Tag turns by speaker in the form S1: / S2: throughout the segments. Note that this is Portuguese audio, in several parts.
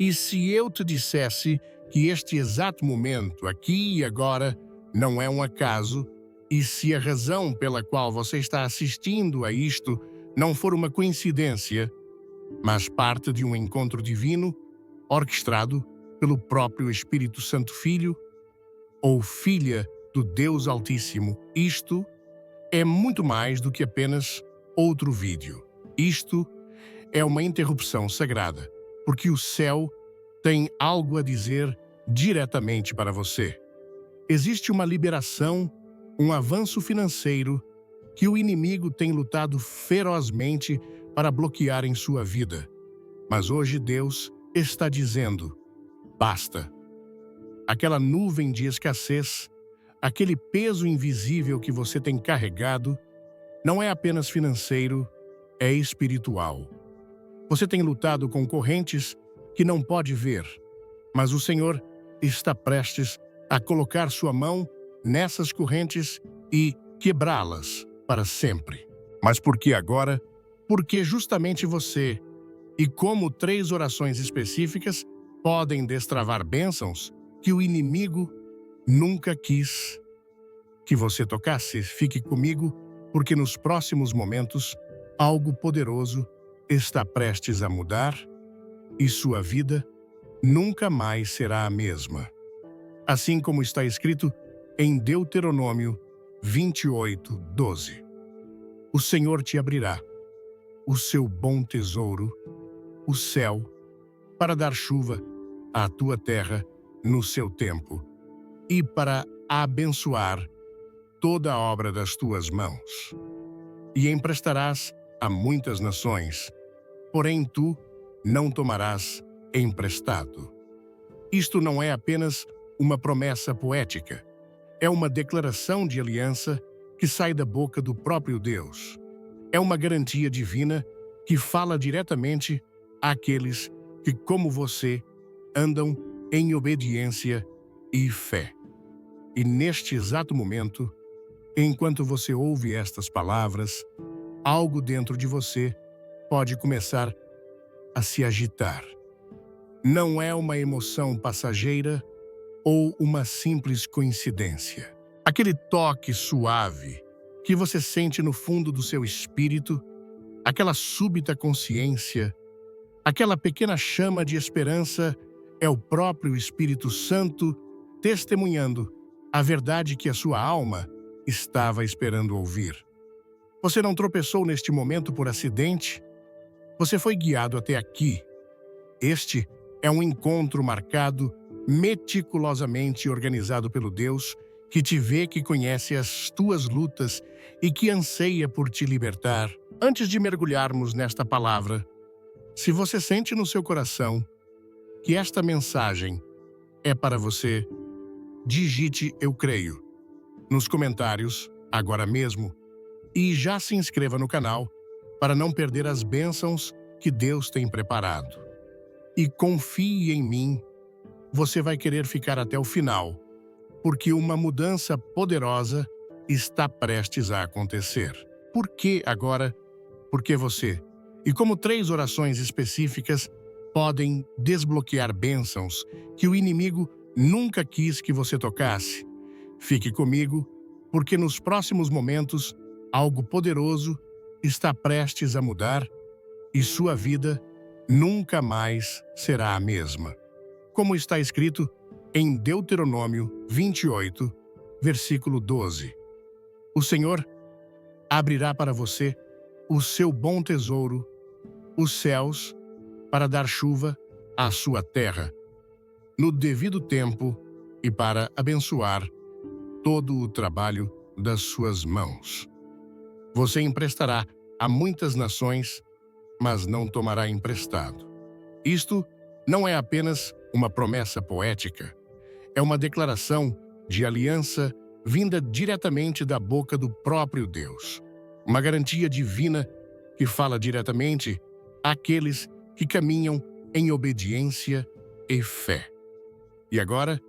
S1: E se eu te dissesse que este exato momento, aqui e agora, não é um acaso, e se a razão pela qual você está assistindo a isto não for uma coincidência, mas parte de um encontro divino, orquestrado pelo próprio Espírito Santo Filho ou Filha do Deus Altíssimo, isto é muito mais do que apenas outro vídeo. Isto é uma interrupção sagrada, porque o céu tem algo a dizer diretamente para você. Existe uma liberação, um avanço financeiro que o inimigo tem lutado ferozmente para bloquear em sua vida. Mas hoje Deus está dizendo: basta. Aquela nuvem de escassez, aquele peso invisível que você tem carregado, não é apenas financeiro, é espiritual. Você tem lutado com correntes que não pode ver, mas o Senhor está prestes a colocar sua mão nessas correntes e quebrá-las para sempre. Mas por que agora? Porque justamente você, e como 3 orações específicas podem destravar bênçãos que o inimigo nunca quis que você tocasse. Fique comigo, porque nos próximos momentos, algo poderoso está prestes a mudar e sua vida nunca mais será a mesma. Assim como está escrito em Deuteronômio 28:12. O Senhor te abrirá o seu bom tesouro, o céu, para dar chuva à tua terra no seu tempo e para abençoar toda a obra das tuas mãos. E emprestarás a muitas nações, porém tu não tomarás emprestado. Isto não é apenas uma promessa poética, é uma declaração de aliança que sai da boca do próprio Deus. É uma garantia divina que fala diretamente àqueles que, como você, andam em obediência e fé. E neste exato momento, enquanto você ouve estas palavras, algo dentro de você pode começar a se agitar. Não é uma emoção passageira ou uma simples coincidência. Aquele toque suave que você sente no fundo do seu espírito, aquela súbita consciência, aquela pequena chama de esperança é o próprio Espírito Santo testemunhando a verdade que a sua alma estava esperando ouvir. Você não tropeçou neste momento por acidente. Você foi guiado até aqui. Este é um encontro marcado, meticulosamente organizado pelo Deus que te vê, que conhece as tuas lutas e que anseia por te libertar. Antes de mergulharmos nesta palavra, se você sente no seu coração que esta mensagem é para você, digite "Eu creio" nos comentários agora mesmo e já se inscreva no canal para não perder as bênçãos que Deus tem preparado. E confie em mim, você vai querer ficar até o final, porque uma mudança poderosa está prestes a acontecer. Por que agora? Porque você, e como 3 orações específicas, podem desbloquear bênçãos que o inimigo nunca quis que você tocasse. Fique comigo, porque nos próximos momentos, algo poderoso está prestes a mudar e sua vida nunca mais será a mesma. Como está escrito em Deuteronômio 28, versículo 12. O Senhor abrirá para você o seu bom tesouro, os céus, para dar chuva à sua terra, no devido tempo e para abençoar todo o trabalho das suas mãos. Você emprestará a muitas nações, mas não tomará emprestado. Isto não é apenas uma promessa poética, é uma declaração de aliança vinda diretamente da boca do próprio Deus. Uma garantia divina que fala diretamente àqueles que caminham em obediência e fé. E agora,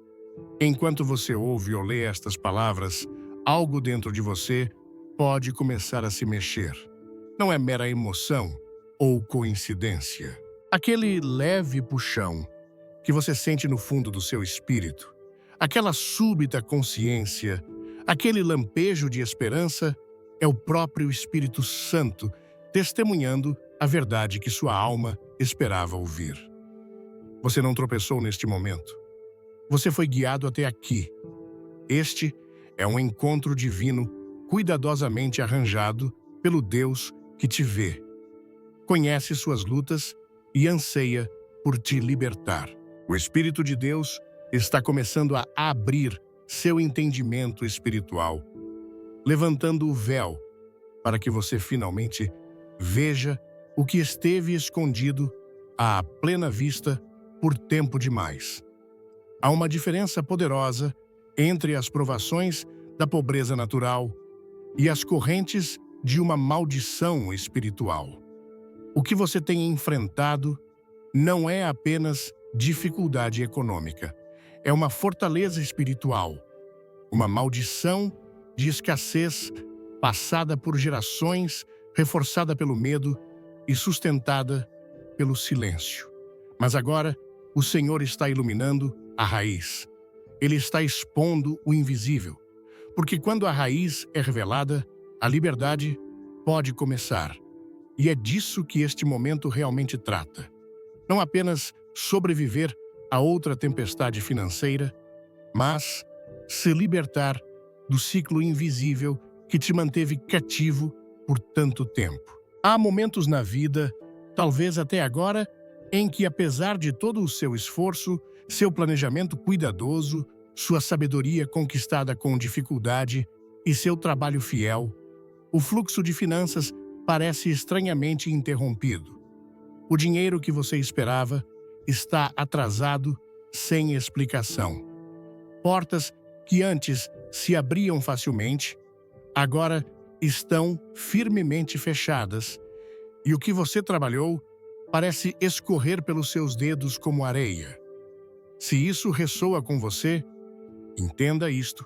S1: enquanto você ouve ou lê estas palavras, algo dentro de você pode começar a se mexer. Não é mera emoção ou coincidência. Aquele leve puxão que você sente no fundo do seu espírito, aquela súbita consciência, aquele lampejo de esperança, é o próprio Espírito Santo testemunhando a verdade que sua alma esperava ouvir. Você não tropeçou neste momento. Você foi guiado até aqui. Este é um encontro divino cuidadosamente arranjado pelo Deus que te vê, conhece suas lutas e anseia por te libertar. O Espírito de Deus está começando a abrir seu entendimento espiritual, levantando o véu para que você finalmente veja o que esteve escondido à plena vista por tempo demais. Há uma diferença poderosa entre as provações da pobreza natural e as correntes de uma maldição espiritual. O que você tem enfrentado não é apenas dificuldade econômica, é uma fortaleza espiritual, uma maldição de escassez passada por gerações, reforçada pelo medo e sustentada pelo silêncio. Mas agora, o Senhor está iluminando a raiz. Ele está expondo o invisível, porque quando a raiz é revelada, a liberdade pode começar. E é disso que este momento realmente trata. Não apenas sobreviver a outra tempestade financeira, mas se libertar do ciclo invisível que te manteve cativo por tanto tempo. Há momentos na vida, talvez até agora, em que, apesar de todo o seu esforço, seu planejamento cuidadoso, sua sabedoria conquistada com dificuldade e seu trabalho fiel, o fluxo de finanças parece estranhamente interrompido. O dinheiro que você esperava está atrasado, sem explicação. Portas que antes se abriam facilmente, agora estão firmemente fechadas, e o que você trabalhou parece escorrer pelos seus dedos como areia. Se isso ressoa com você, entenda isto.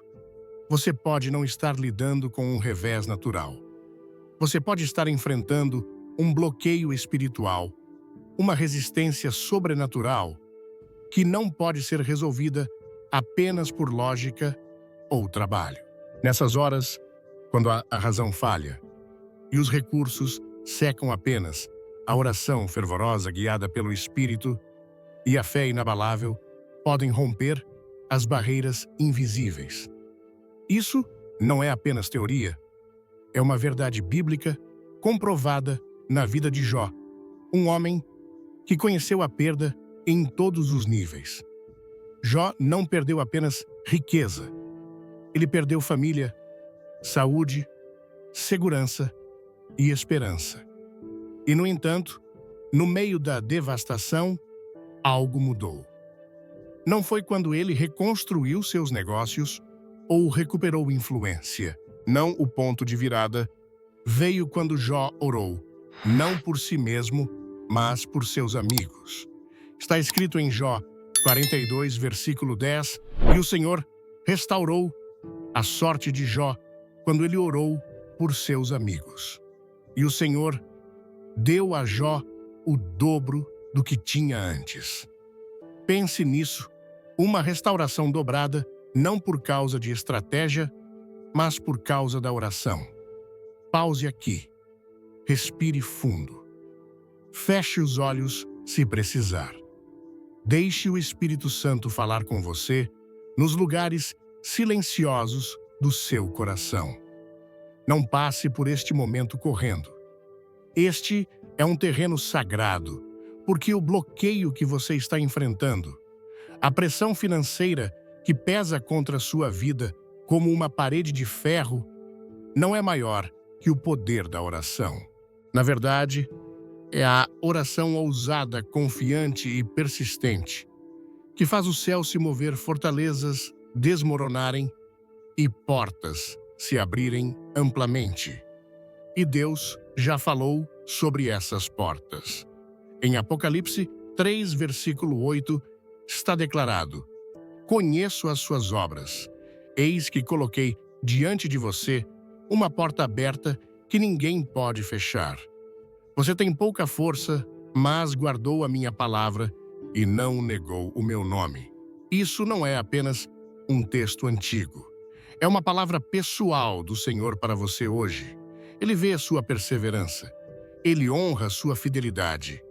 S1: Você pode não estar lidando com um revés natural. Você pode estar enfrentando um bloqueio espiritual, uma resistência sobrenatural que não pode ser resolvida apenas por lógica ou trabalho. Nessas horas, quando a razão falha e os recursos secam apenas, a oração fervorosa guiada pelo Espírito e a fé inabalável podem romper as barreiras invisíveis. Isso não é apenas teoria, é uma verdade bíblica comprovada na vida de Jó, um homem que conheceu a perda em todos os níveis. Jó não perdeu apenas riqueza, ele perdeu família, saúde, segurança e esperança. E, no entanto, no meio da devastação, algo mudou. Não foi quando ele reconstruiu seus negócios ou recuperou influência. Não, o ponto de virada veio quando Jó orou, não por si mesmo, mas por seus amigos. Está escrito em Jó 42, versículo 10, e o Senhor restaurou a sorte de Jó quando ele orou por seus amigos. E o Senhor deu a Jó o dobro do que tinha antes. Pense nisso, uma restauração dobrada, não por causa de estratégia, mas por causa da oração. Pause aqui. Respire fundo. Feche os olhos se precisar. Deixe o Espírito Santo falar com você nos lugares silenciosos do seu coração. Não passe por este momento correndo. Este é um terreno sagrado, porque o bloqueio que você está enfrentando, a pressão financeira que pesa contra a sua vida como uma parede de ferro, não é maior que o poder da oração. Na verdade, é a oração ousada, confiante e persistente que faz o céu se mover, fortalezas desmoronarem e portas se abrirem amplamente. E Deus já falou sobre essas portas. Em Apocalipse 3, versículo 8, está declarado: Conheço as suas obras. Eis que coloquei diante de você uma porta aberta que ninguém pode fechar. Você tem pouca força, mas guardou a minha palavra e não negou o meu nome. Isso não é apenas um texto antigo. É uma palavra pessoal do Senhor para você hoje. Ele vê a sua perseverança. Ele honra a sua fidelidade.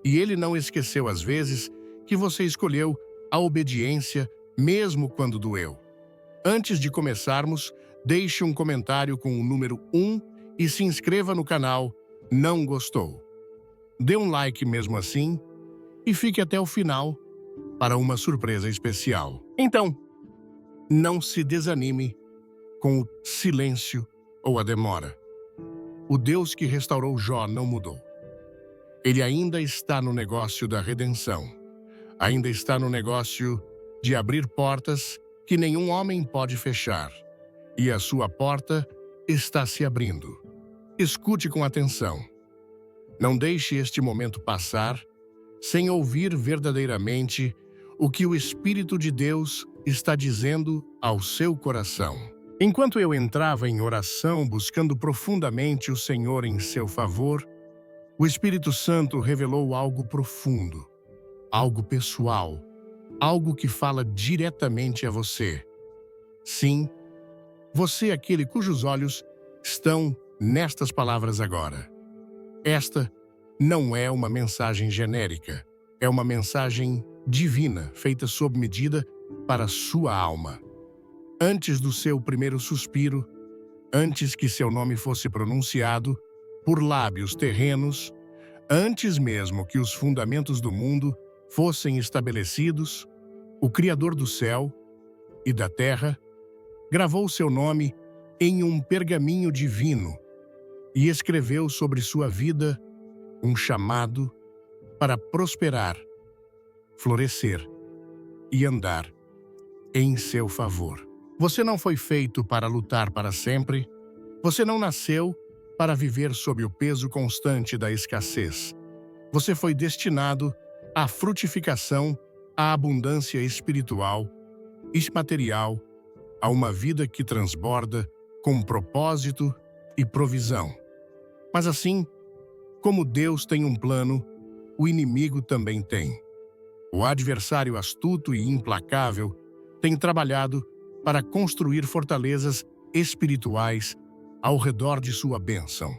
S1: E ele não esqueceu as vezes que você escolheu a obediência mesmo quando doeu. Antes de começarmos, deixe um comentário com o número 1 e se inscreva no canal Não Gostou. Dê um like mesmo assim e fique até o final para uma surpresa especial. Então, não se desanime com o silêncio ou a demora. O Deus que restaurou Jó não mudou. Ele ainda está no negócio da redenção. Ainda está no negócio de abrir portas que nenhum homem pode fechar. E a sua porta está se abrindo. Escute com atenção. Não deixe este momento passar sem ouvir verdadeiramente o que o Espírito de Deus está dizendo ao seu coração. Enquanto eu entrava em oração buscando profundamente o Senhor em seu favor, o Espírito Santo revelou algo profundo, algo pessoal, algo que fala diretamente a você. Sim, você é aquele cujos olhos estão nestas palavras agora. Esta não é uma mensagem genérica, é uma mensagem divina, feita sob medida para sua alma. Antes do seu primeiro suspiro, antes que seu nome fosse pronunciado por lábios terrenos, antes mesmo que os fundamentos do mundo fossem estabelecidos, o Criador do céu e da terra gravou seu nome em um pergaminho divino e escreveu sobre sua vida um chamado para prosperar, florescer e andar em seu favor. Você não foi feito para lutar para sempre. Você não nasceu para viver sob o peso constante da escassez. Você foi destinado à frutificação, à abundância espiritual e material, a uma vida que transborda com propósito e provisão. Mas assim, como Deus tem um plano, o inimigo também tem. O adversário astuto e implacável tem trabalhado para construir fortalezas espirituais ao redor de sua bênção,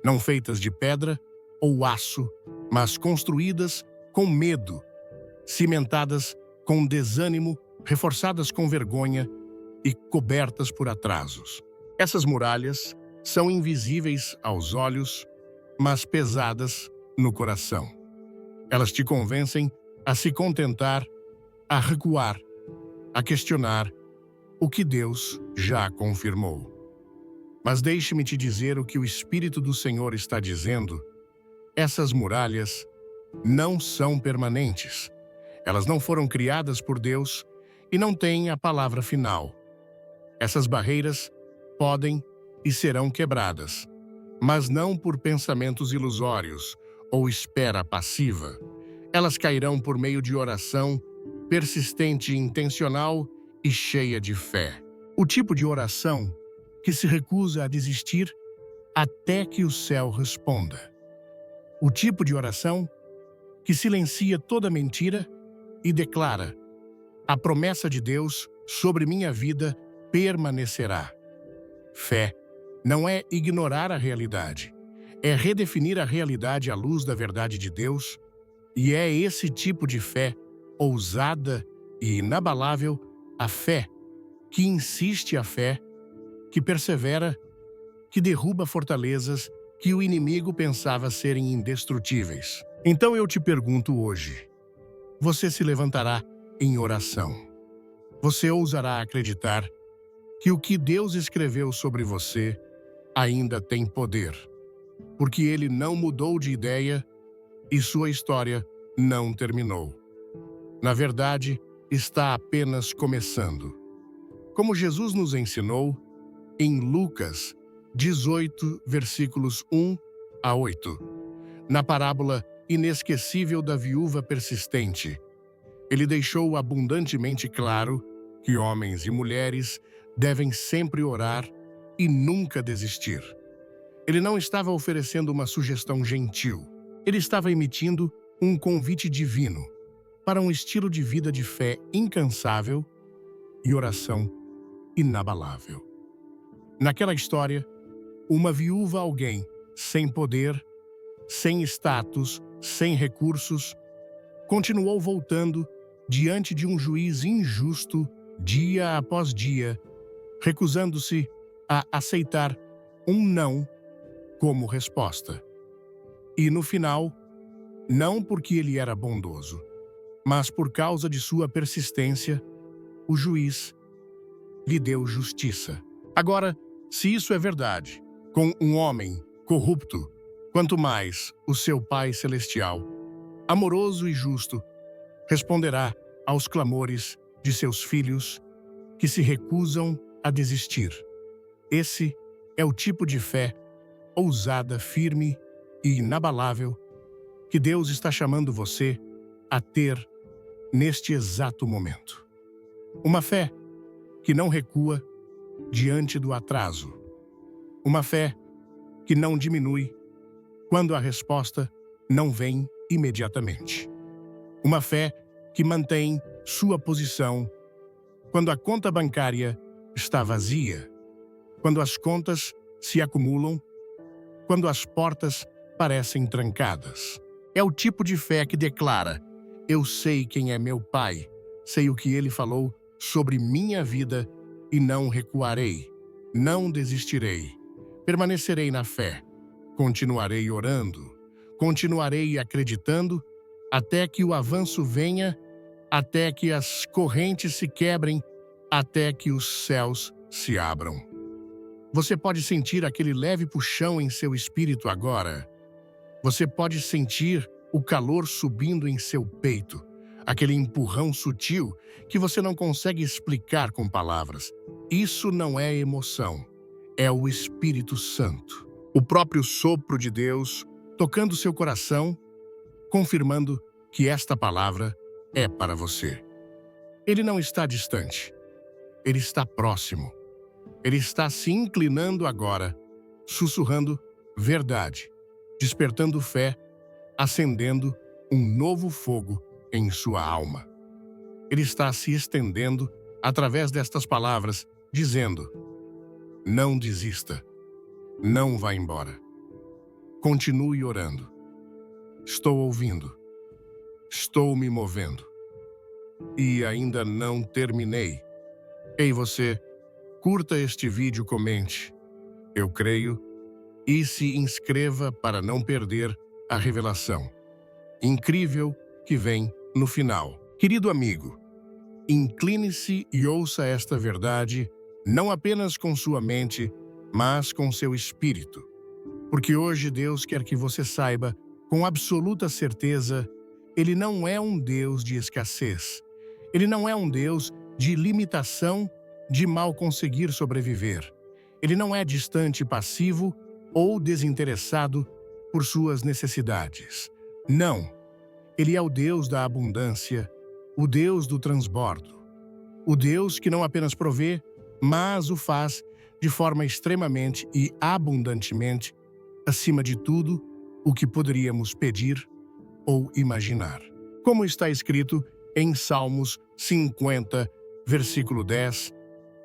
S1: não feitas de pedra ou aço, mas construídas com medo, cimentadas com desânimo, reforçadas com vergonha e cobertas por atrasos. Essas muralhas são invisíveis aos olhos, mas pesadas no coração. Elas te convencem a se contentar, a recuar, a questionar o que Deus já confirmou. Mas deixe-me te dizer o que o Espírito do Senhor está dizendo. Essas muralhas não são permanentes. Elas não foram criadas por Deus e não têm a palavra final. Essas barreiras podem e serão quebradas, mas não por pensamentos ilusórios ou espera passiva. Elas cairão por meio de oração persistente, intencional e cheia de fé. O tipo de oração que se recusa a desistir até que o céu responda. O tipo de oração que silencia toda mentira e declara: a promessa de Deus sobre minha vida permanecerá. Fé não é ignorar a realidade, é redefinir a realidade à luz da verdade de Deus, e é esse tipo de fé ousada e inabalável, a fé que insiste, a fé que persevera, que derruba fortalezas que o inimigo pensava serem indestrutíveis. Então eu te pergunto hoje, você se levantará em oração? Você ousará acreditar que o que Deus escreveu sobre você ainda tem poder, porque Ele não mudou de ideia e sua história não terminou. Na verdade, está apenas começando. Como Jesus nos ensinou em Lucas 18, versículos 1 a 8, na parábola inesquecível da viúva persistente, ele deixou abundantemente claro que homens e mulheres devem sempre orar e nunca desistir. Ele não estava oferecendo uma sugestão gentil. Ele estava emitindo um convite divino. para um estilo de vida de fé incansável e oração inabalável. Naquela história, uma viúva alguém sem poder, sem status, sem recursos, continuou voltando diante de um juiz injusto dia após dia, recusando-se a aceitar um não como resposta. E no final, não porque ele era bondoso, mas por causa de sua persistência, o juiz lhe deu justiça. Agora, se isso é verdade, com um homem corrupto, quanto mais o seu Pai Celestial, amoroso e justo, responderá aos clamores de seus filhos que se recusam a desistir. Esse é o tipo de fé ousada, firme e inabalável que Deus está chamando você a ter neste exato momento. Uma fé que não recua diante do atraso. Uma fé que não diminui quando a resposta não vem imediatamente. Uma fé que mantém sua posição quando a conta bancária está vazia, quando as contas se acumulam, quando as portas parecem trancadas. É o tipo de fé que declara: eu sei quem é meu Pai, sei o que Ele falou sobre minha vida e não recuarei, não desistirei. Permanecerei na fé, continuarei orando, continuarei acreditando até que o avanço venha, até que as correntes se quebrem, até que os céus se abram. Você pode sentir aquele leve puxão em seu espírito agora. Você pode sentir o calor subindo em seu peito, aquele empurrão sutil que você não consegue explicar com palavras. Isso não é emoção, é o Espírito Santo. O próprio sopro de Deus tocando seu coração, confirmando que esta palavra é para você. Ele não está distante, ele está próximo. Ele está se inclinando agora, sussurrando verdade, despertando fé, acendendo um novo fogo em sua alma. Ele está se estendendo através destas palavras, dizendo: não desista, não vá embora. Continue orando. Estou ouvindo. Estou me movendo. E ainda não terminei. Ei você, curta este vídeo, comente, eu creio, e se inscreva para não perder a revelação incrível que vem no final. Querido amigo, incline-se e ouça esta verdade, não apenas com sua mente, mas com seu espírito. Porque hoje Deus quer que você saiba, com absoluta certeza, Ele não é um Deus de escassez. Ele não é um Deus de limitação, de mal conseguir sobreviver. Ele não é distante, passivo ou desinteressado por suas necessidades. Não. Ele é o Deus da abundância, o Deus do transbordo. O Deus que não apenas provê, mas o faz de forma extremamente e abundantemente, acima de tudo o que poderíamos pedir ou imaginar. Como está escrito em Salmos 50, versículo 10,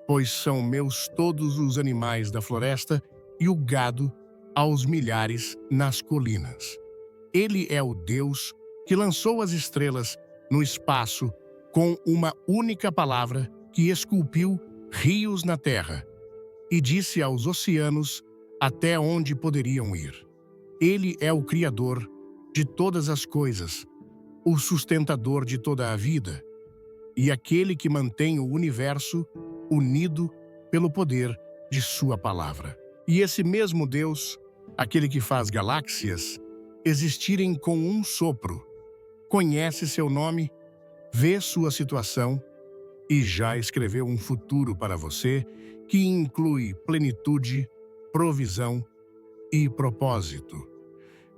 S1: pois são meus todos os animais da floresta e o gado aos milhares nas colinas. Ele é o Deus que lançou as estrelas no espaço com uma única palavra, que esculpiu rios na terra e disse aos oceanos até onde poderiam ir. Ele é o Criador de todas as coisas, o sustentador de toda a vida e aquele que mantém o universo unido pelo poder de sua palavra. E esse mesmo Deus, aquele que faz galáxias existirem com um sopro, conhece seu nome, vê sua situação e já escreveu um futuro para você que inclui plenitude, provisão e propósito.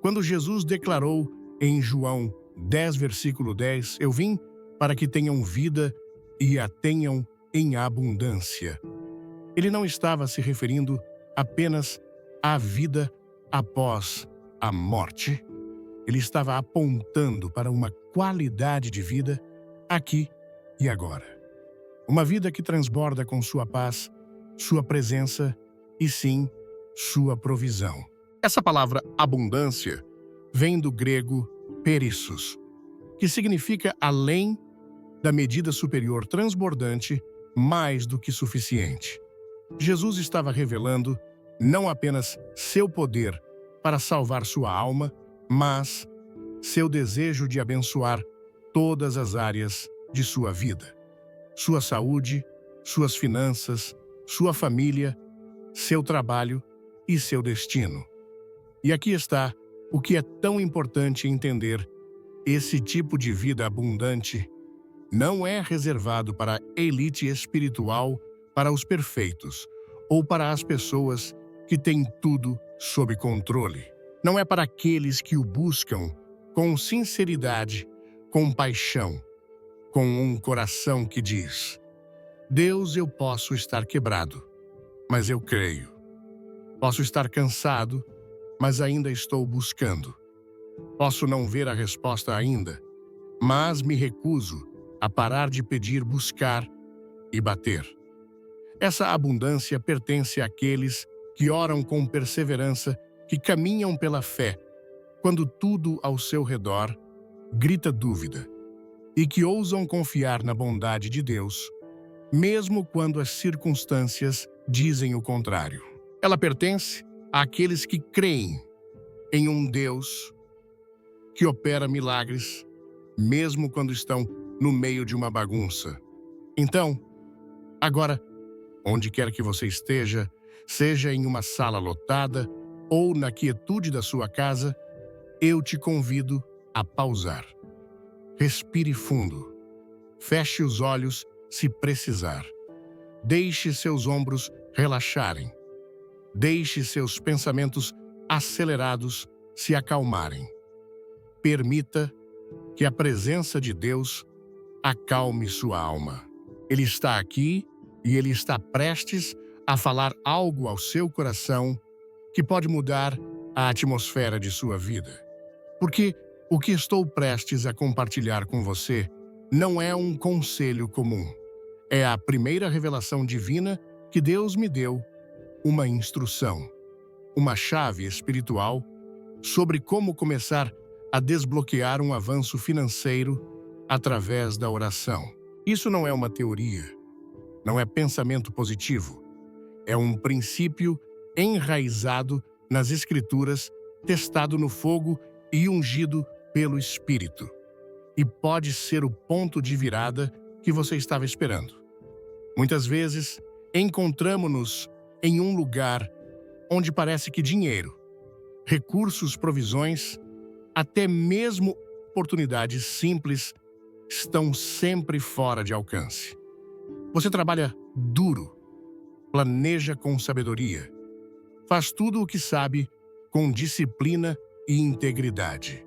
S1: Quando Jesus declarou em João 10, versículo 10, eu vim para que tenham vida e a tenham em abundância. Ele não estava se referindo apenas à vida após a morte. Ele estava apontando para uma qualidade de vida aqui e agora. Uma vida que transborda com sua paz, sua presença e, sim, sua provisão. Essa palavra abundância vem do grego perissos, que significa além da medida superior, transbordante, mais do que suficiente. Jesus estava revelando não apenas seu poder para salvar sua alma, mas seu desejo de abençoar todas as áreas de sua vida. Sua saúde, suas finanças, sua família, seu trabalho e seu destino. E aqui está o que é tão importante entender: esse tipo de vida abundante não é reservado para a elite espiritual, para os perfeitos, ou para as pessoas que têm tudo sob controle. Não é para aqueles que o buscam com sinceridade, com paixão, com um coração que diz: Deus, eu posso estar quebrado, mas eu creio. Posso estar cansado, mas ainda estou buscando. Posso não ver a resposta ainda, mas me recuso a parar de pedir, buscar e bater. Essa abundância pertence àqueles que oram com perseverança, que caminham pela fé, quando tudo ao seu redor grita dúvida, e que ousam confiar na bondade de Deus, mesmo quando as circunstâncias dizem o contrário. Ela pertence àqueles que creem em um Deus que opera milagres, mesmo quando estão no meio de uma bagunça. Então, agora, onde quer que você esteja, seja em uma sala lotada ou na quietude da sua casa, eu te convido a pausar. Respire fundo. Feche os olhos se precisar. Deixe seus ombros relaxarem. Deixe seus pensamentos acelerados se acalmarem. Permita que a presença de Deus acalme sua alma. Ele está aqui e Ele está prestes a falar algo ao seu coração que pode mudar a atmosfera de sua vida. Porque o que estou prestes a compartilhar com você não é um conselho comum. É a primeira revelação divina que Deus me deu, uma instrução, uma chave espiritual sobre como começar a desbloquear um avanço financeiro através da oração. Isso não é uma teoria, não é pensamento positivo. É um princípio enraizado nas Escrituras, testado no fogo e ungido pelo Espírito. E pode ser o ponto de virada que você estava esperando. Muitas vezes, encontramos-nos em um lugar onde parece que dinheiro, recursos, provisões, até mesmo oportunidades simples estão sempre fora de alcance. Você trabalha duro, planeja com sabedoria, faz tudo o que sabe com disciplina e integridade.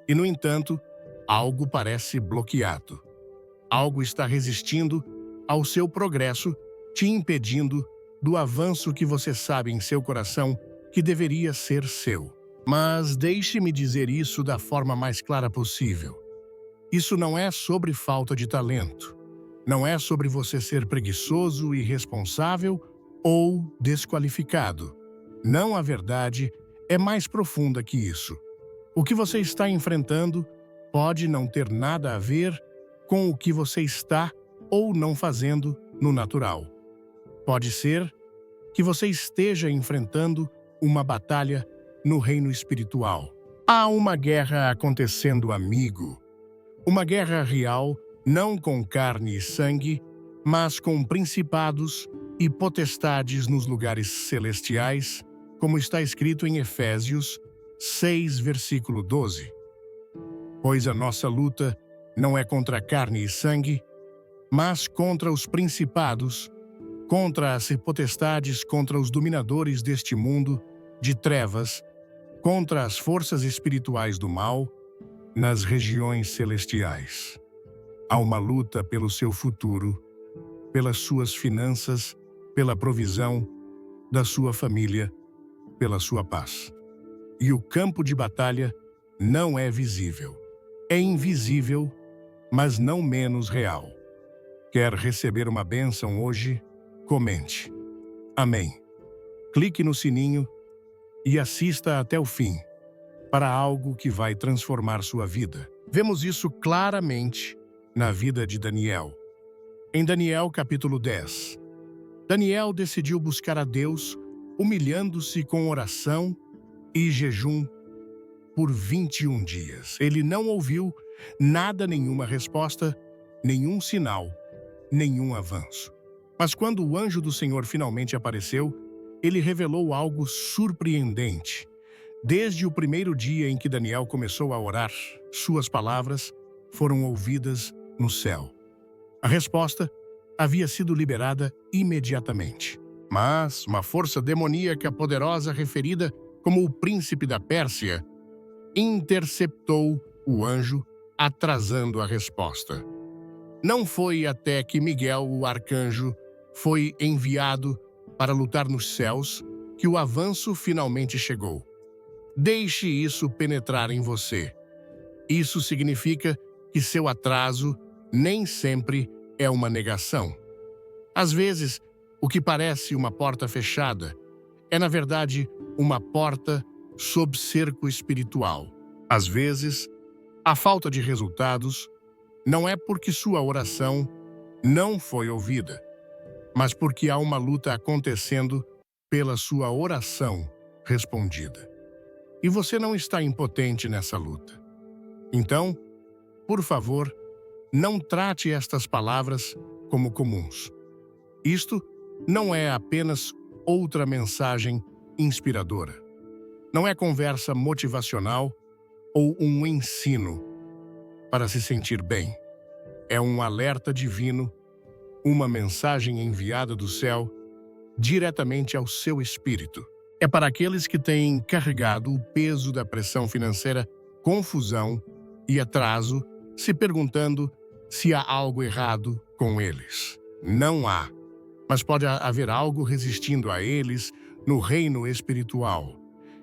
S1: E, no entanto, algo parece bloqueado. Algo está resistindo ao seu progresso, te impedindo do avanço que você sabe em seu coração que deveria ser seu. Mas deixe-me dizer isso da forma mais clara possível. Isso não é sobre falta de talento. Não é sobre você ser preguiçoso, irresponsável ou desqualificado. Não, a verdade é mais profunda que isso. O que você está enfrentando pode não ter nada a ver com o que você está ou não fazendo no natural. Pode ser que você esteja enfrentando uma batalha no reino espiritual. Há uma guerra acontecendo, amigo. Uma guerra real, não com carne e sangue, mas com principados e potestades nos lugares celestiais, como está escrito em Efésios 6, versículo 12. Pois a nossa luta não é contra carne e sangue, mas contra os principados, contra as potestades, contra os dominadores deste mundo de trevas, contra as forças espirituais do mal nas regiões celestiais. Há uma luta pelo seu futuro, pelas suas finanças, pela provisão da sua família, pela sua paz. E o campo de batalha não é visível. é invisível, mas não menos real. Quer receber uma bênção hoje? Comente. Amém. Clique no sininho e assista até o fim para algo que vai transformar sua vida. Vemos isso claramente na vida de Daniel. Em Daniel capítulo 10, Daniel decidiu buscar a Deus, humilhando-se com oração e jejum por 21 dias. Ele não ouviu nada, nenhuma resposta, nenhum sinal, nenhum avanço. Mas quando o anjo do Senhor finalmente apareceu, ele revelou algo surpreendente. Desde o primeiro dia em que Daniel começou a orar, suas palavras foram ouvidas no céu. A resposta havia sido liberada imediatamente. Mas uma força demoníaca poderosa, referida como o príncipe da Pérsia, interceptou o anjo, atrasando a resposta. Não foi até que Miguel, o arcanjo, foi enviado para lutar nos céus que o avanço finalmente chegou. Deixe isso penetrar em você. Isso significa que seu atraso nem sempre é uma negação. Às vezes, o que parece uma porta fechada é, na verdade, uma porta sob cerco espiritual. Às vezes, a falta de resultados não é porque sua oração não foi ouvida, mas porque há uma luta acontecendo pela sua oração respondida. E você não está impotente nessa luta. Então, por favor, não trate estas palavras como comuns. Isto não é apenas outra mensagem inspiradora. Não é conversa motivacional ou um ensino para se sentir bem. É um alerta divino, uma mensagem enviada do céu diretamente ao seu espírito. É para aqueles que têm carregado o peso da pressão financeira, confusão e atraso, se perguntando se há algo errado com eles. Não há, mas pode haver algo resistindo a eles no reino espiritual.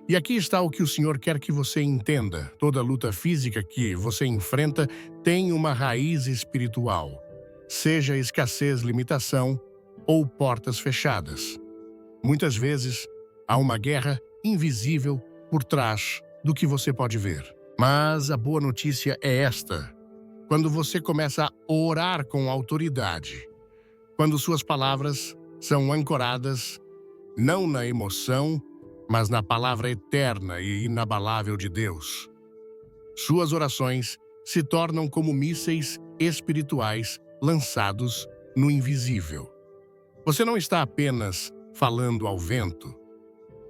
S1: E aqui está o que o Senhor quer que você entenda. Toda luta física que você enfrenta tem uma raiz espiritual, seja escassez, limitação ou portas fechadas. Muitas vezes, há uma guerra invisível por trás do que você pode ver. Mas a boa notícia é esta: quando você começa a orar com autoridade, quando suas palavras são ancoradas não na emoção, mas na palavra eterna e inabalável de Deus, suas orações se tornam como mísseis espirituais lançados no invisível. Você não está apenas falando ao vento,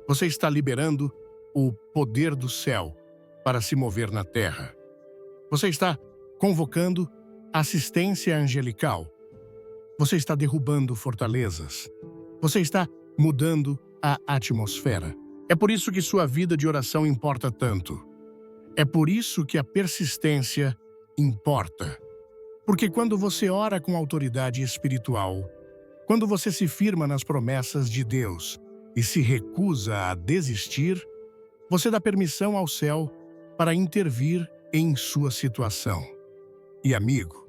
S1: você está liberando o poder do céu para se mover na terra. Você está convocando assistência angelical. Você está derrubando fortalezas. Você está mudando a atmosfera. É por isso que sua vida de oração importa tanto. É por isso que a persistência importa. Porque quando você ora com autoridade espiritual, quando você se firma nas promessas de Deus e se recusa a desistir, você dá permissão ao céu para intervir em sua situação. E amigo,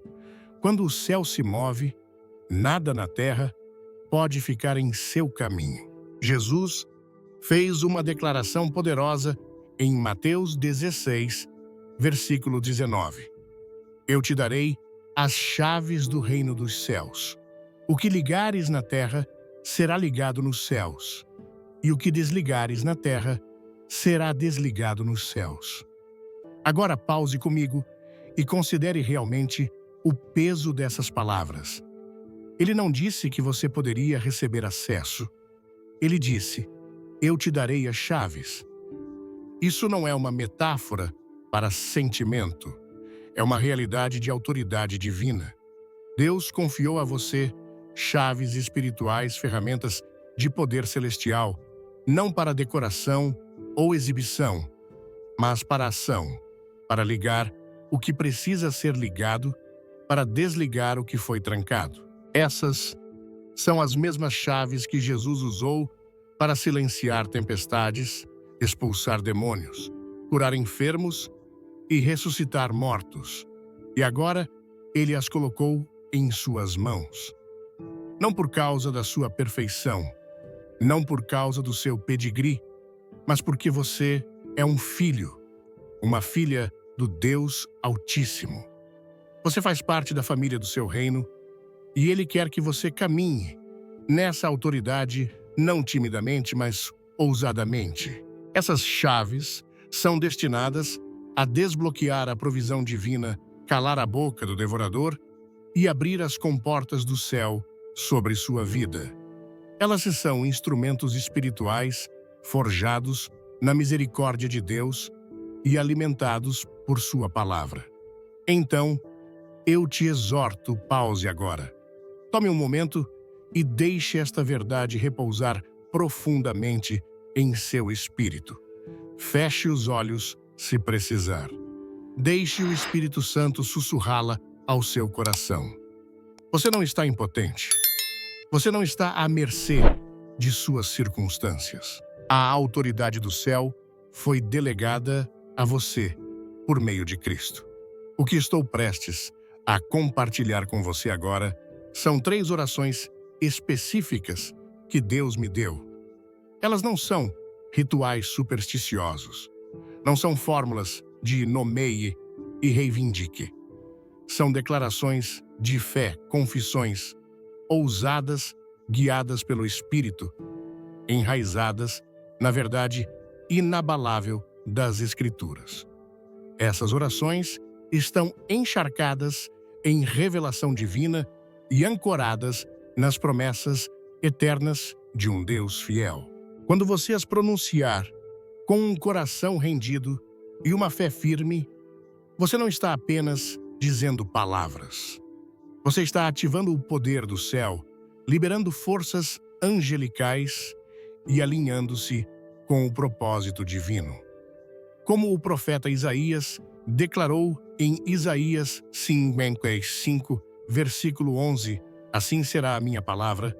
S1: quando o céu se move, nada na terra pode ficar em seu caminho. Jesus fez uma declaração poderosa em Mateus 16, versículo 19. Eu te darei as chaves do reino dos céus. O que ligares na terra será ligado nos céus, e o que desligares na terra será desligado nos céus. Agora pause comigo e considere realmente o peso dessas palavras. Ele não disse que você poderia receber acesso. Ele disse: eu te darei as chaves. Isso não é uma metáfora para sentimento. É uma realidade de autoridade divina. Deus confiou a você chaves espirituais, ferramentas de poder celestial, não para decoração ou exibição, mas para ação, para ligar o que precisa ser ligado, para desligar o que foi trancado. Essas são as mesmas chaves que Jesus usou para silenciar tempestades, expulsar demônios, curar enfermos e ressuscitar mortos. E agora ele as colocou em suas mãos. Não por causa da sua perfeição, não por causa do seu pedigree, mas porque você é um filho, uma filha do Deus Altíssimo. Você faz parte da família do seu reino e ele quer que você caminhe nessa autoridade não timidamente, mas ousadamente. Essas chaves são destinadas a desbloquear a provisão divina, calar a boca do devorador e abrir as comportas do céu sobre sua vida. Elas são instrumentos espirituais forjados na misericórdia de Deus e alimentados por sua palavra. Então, eu te exorto, pause agora. Tome um momento e deixe esta verdade repousar profundamente em seu espírito. Feche os olhos se precisar. Deixe o Espírito Santo sussurrá-la ao seu coração. Você não está impotente. Você não está à mercê de suas circunstâncias. A autoridade do céu foi delegada a você por meio de Cristo. O que estou prestes a compartilhar com você agora são 3 orações específicas que Deus me deu. Elas não são rituais supersticiosos. Não são fórmulas de nomeie e reivindique. São declarações de fé, confissões ousadas, guiadas pelo Espírito, enraizadas na verdade inabalável das Escrituras. Essas orações estão encharcadas em revelação divina e ancoradas nas promessas eternas de um Deus fiel. Quando você as pronunciar com um coração rendido e uma fé firme, você não está apenas dizendo palavras. Você está ativando o poder do céu, liberando forças angelicais e alinhando-se com o propósito divino. Como o profeta Isaías declarou em Isaías 55, versículo 11, assim será a minha palavra,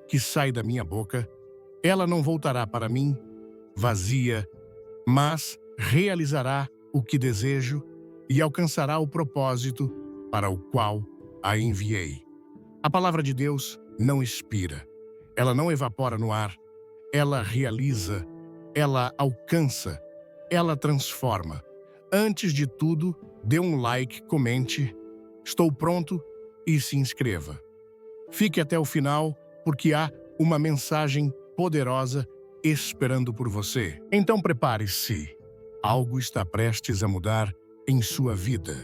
S1: que sai da minha boca, ela não voltará para mim vazia, mas realizará o que desejo e alcançará o propósito para o qual a enviei. A palavra de Deus não expira, ela não evapora no ar, ela realiza, ela alcança, ela transforma. Antes de tudo, dê um like, comente, estou pronto e se inscreva. Fique até o final, porque há uma mensagem poderosa esperando por você. Então prepare-se. Algo está prestes a mudar em sua vida.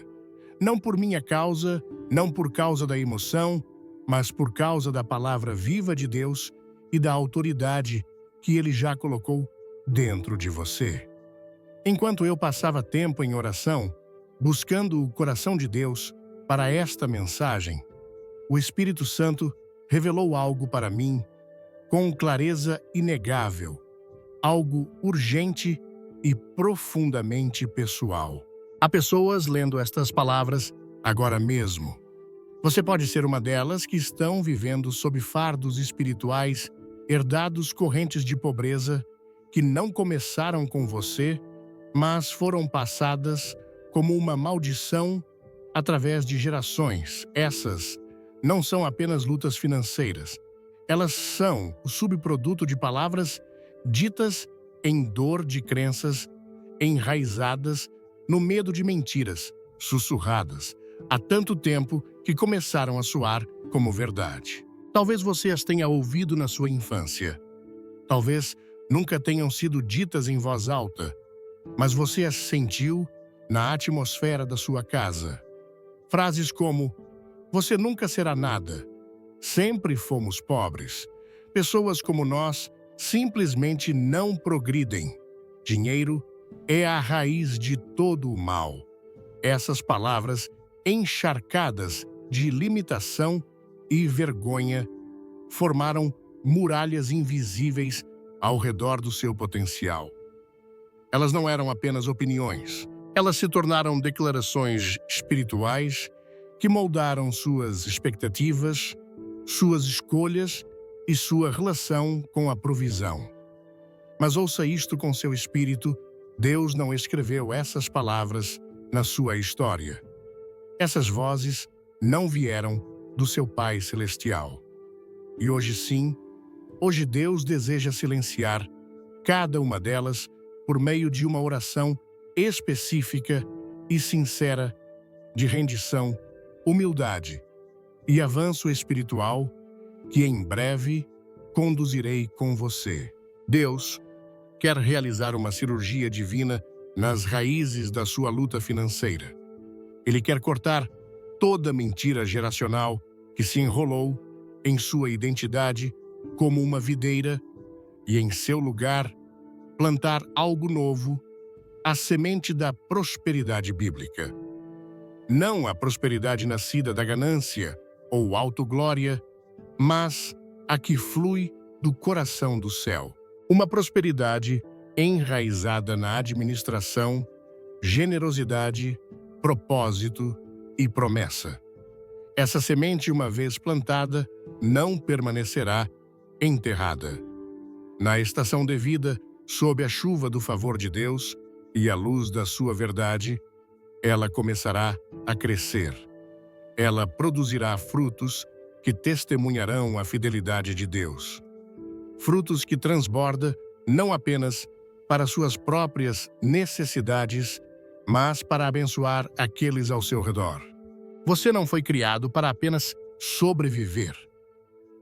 S1: Não por minha causa, não por causa da emoção, mas por causa da palavra viva de Deus e da autoridade que Ele já colocou dentro de você. Enquanto eu passava tempo em oração, buscando o coração de Deus para esta mensagem, o Espírito Santo revelou algo para mim com clareza inegável, algo urgente e profundamente pessoal. Há pessoas lendo estas palavras agora mesmo. Você pode ser uma delas que estão vivendo sob fardos espirituais, herdados correntes de pobreza que não começaram com você, mas foram passadas como uma maldição através de gerações. Essas não são apenas lutas financeiras. Elas são o subproduto de palavras ditas em dor de crenças enraizadas no medo de mentiras, sussurradas há tanto tempo que começaram a soar como verdade. Talvez você as tenha ouvido na sua infância. Talvez nunca tenham sido ditas em voz alta, mas você as sentiu na atmosfera da sua casa. Frases como: você nunca será nada, sempre fomos pobres, pessoas como nós simplesmente não progridem, dinheiro é a raiz de todo o mal. Essas palavras encharcadas de limitação e vergonha formaram muralhas invisíveis ao redor do seu potencial. Elas não eram apenas opiniões. Elas se tornaram declarações espirituais que moldaram suas expectativas, suas escolhas e sua relação com a provisão. Mas ouça isto com seu espírito: Deus não escreveu essas palavras na sua história. Essas vozes não vieram do seu Pai Celestial. E hoje sim, hoje Deus deseja silenciar cada uma delas por meio de uma oração específica e sincera de rendição, humildade e avanço espiritual que em breve conduzirei com você. Deus quer realizar uma cirurgia divina nas raízes da sua luta financeira. Ele quer cortar toda mentira geracional que se enrolou em sua identidade como uma videira e, em seu lugar, plantar algo novo, a semente da prosperidade bíblica. Não a prosperidade nascida da ganância ou autoglória, mas a que flui do coração do céu. Uma prosperidade enraizada na administração, generosidade, propósito e promessa. Essa semente, uma vez plantada, não permanecerá enterrada. Na estação devida, sob a chuva do favor de Deus e à luz da sua verdade, ela começará a crescer. Ela produzirá frutos que testemunharão a fidelidade de Deus. Frutos que transborda não apenas para suas próprias necessidades, mas para abençoar aqueles ao seu redor. Você não foi criado para apenas sobreviver.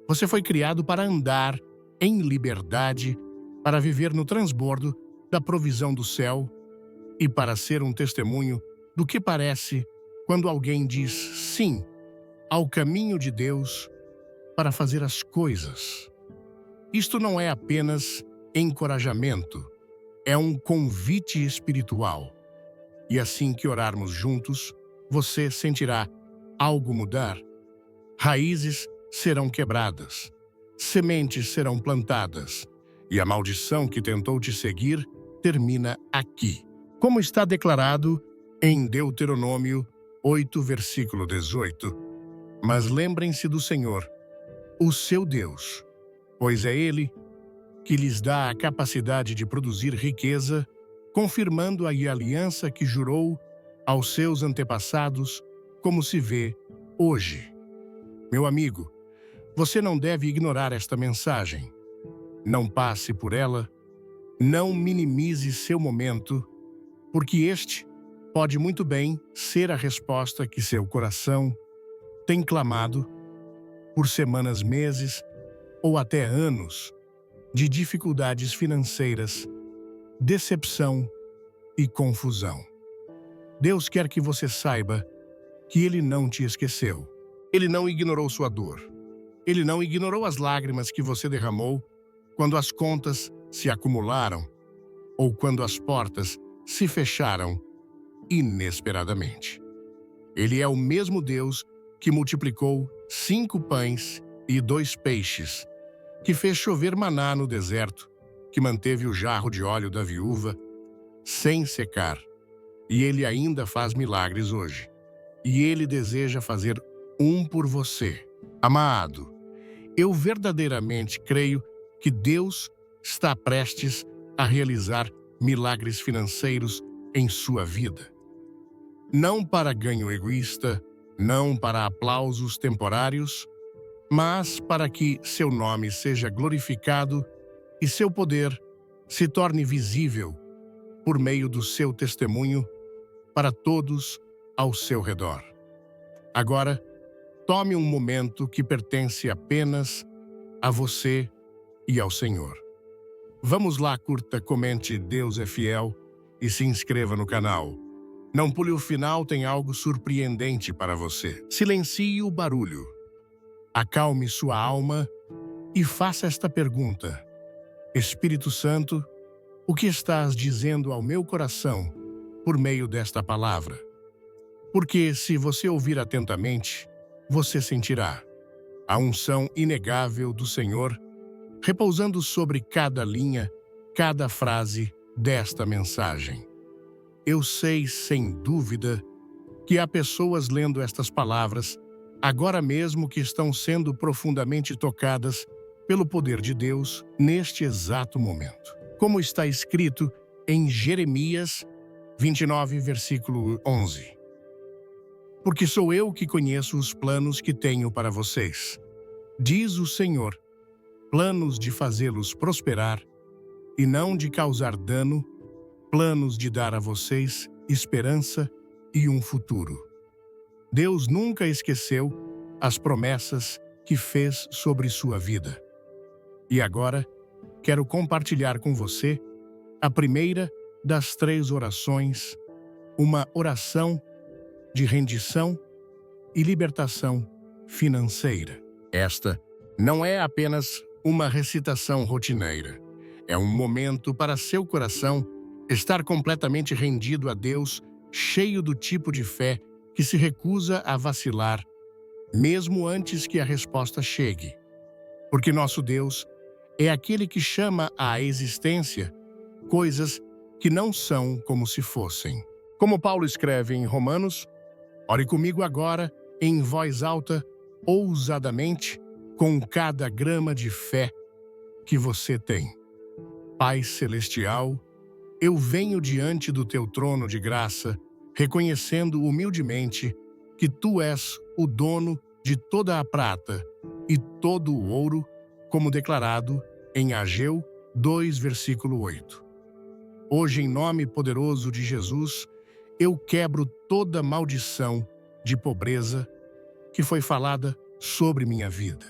S1: Você foi criado para andar em liberdade, para viver no transbordo da provisão do céu e para ser um testemunho do que parece quando alguém diz sim ao caminho de Deus para fazer as coisas. Isto não é apenas encorajamento, é um convite espiritual. E assim que orarmos juntos, você sentirá algo mudar. Raízes serão quebradas, sementes serão plantadas, e a maldição que tentou te seguir termina aqui. Como está declarado em Deuteronômio 8, versículo 18. Mas lembrem-se do Senhor, o seu Deus, pois é Ele que lhes dá a capacidade de produzir riqueza, confirmando a aliança que jurou aos seus antepassados, como se vê hoje. Meu amigo, você não deve ignorar esta mensagem. Não passe por ela, não minimize seu momento, porque este pode muito bem ser a resposta que seu coração tem clamado por semanas, meses ou até anos de dificuldades financeiras, decepção e confusão. Deus quer que você saiba que Ele não te esqueceu. Ele não ignorou sua dor. Ele não ignorou as lágrimas que você derramou quando as contas se acumularam ou quando as portas se fecharam inesperadamente. Ele é o mesmo Deus que multiplicou 5 pães e 2 peixes, que fez chover maná no deserto, que manteve o jarro de óleo da viúva sem secar. E Ele ainda faz milagres hoje. E Ele deseja fazer um por você. Amado, eu verdadeiramente creio que Deus está prestes a realizar milagres financeiros em sua vida. Não para ganho egoísta, não para aplausos temporários, mas para que seu nome seja glorificado e seu poder se torne visível por meio do seu testemunho para todos ao seu redor. Agora, tome um momento que pertence apenas a você e ao Senhor. Vamos lá, curta, comente Deus é Fiel e se inscreva no canal. Não pule o final, tem algo surpreendente para você. Silencie o barulho. Acalme sua alma e faça esta pergunta. Espírito Santo, o que estás dizendo ao meu coração por meio desta palavra? Porque se você ouvir atentamente, você sentirá a unção inegável do Senhor repousando sobre cada linha, cada frase desta mensagem. Eu sei, sem dúvida, que há pessoas lendo estas palavras agora mesmo que estão sendo profundamente tocadas pelo poder de Deus neste exato momento. Como está escrito em Jeremias 29, versículo 11. Porque sou eu que conheço os planos que tenho para vocês, diz o Senhor, planos de fazê-los prosperar e não de causar dano, planos de dar a vocês esperança e um futuro. Deus nunca esqueceu as promessas que fez sobre sua vida. E agora, quero compartilhar com você a primeira das 3 orações, uma oração de rendição e libertação financeira. Esta não é apenas uma recitação rotineira. É um momento para seu coração estar completamente rendido a Deus, cheio do tipo de fé que se recusa a vacilar, mesmo antes que a resposta chegue. Porque nosso Deus é aquele que chama à existência coisas que não são como se fossem. Como Paulo escreve em Romanos, ore comigo agora, em voz alta, ousadamente, com cada grama de fé que você tem. Pai Celestial, eu venho diante do teu trono de graça, reconhecendo humildemente que tu és o dono de toda a prata e todo o ouro, como declarado em Ageu 2, versículo 8. Hoje, em nome poderoso de Jesus, eu quebro toda maldição de pobreza que foi falada sobre minha vida.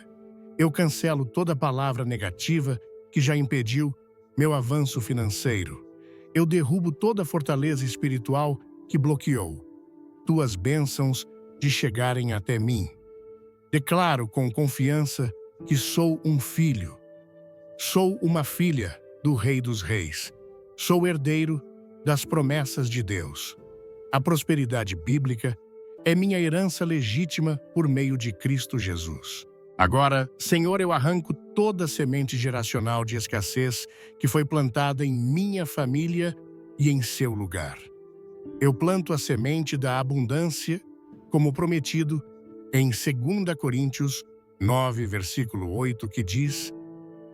S1: Eu cancelo toda palavra negativa que já impediu meu avanço financeiro. Eu derrubo toda fortaleza espiritual que bloqueou tuas bênçãos de chegarem até mim. Declaro com confiança que sou um filho. Sou uma filha do Rei dos Reis. Sou herdeiro das promessas de Deus. A prosperidade bíblica é minha herança legítima por meio de Cristo Jesus. Agora, Senhor, eu arranco toda semente geracional de escassez que foi plantada em minha família e em seu lugar. Eu planto a semente da abundância, como prometido em 2 Coríntios 9, versículo 8, que diz: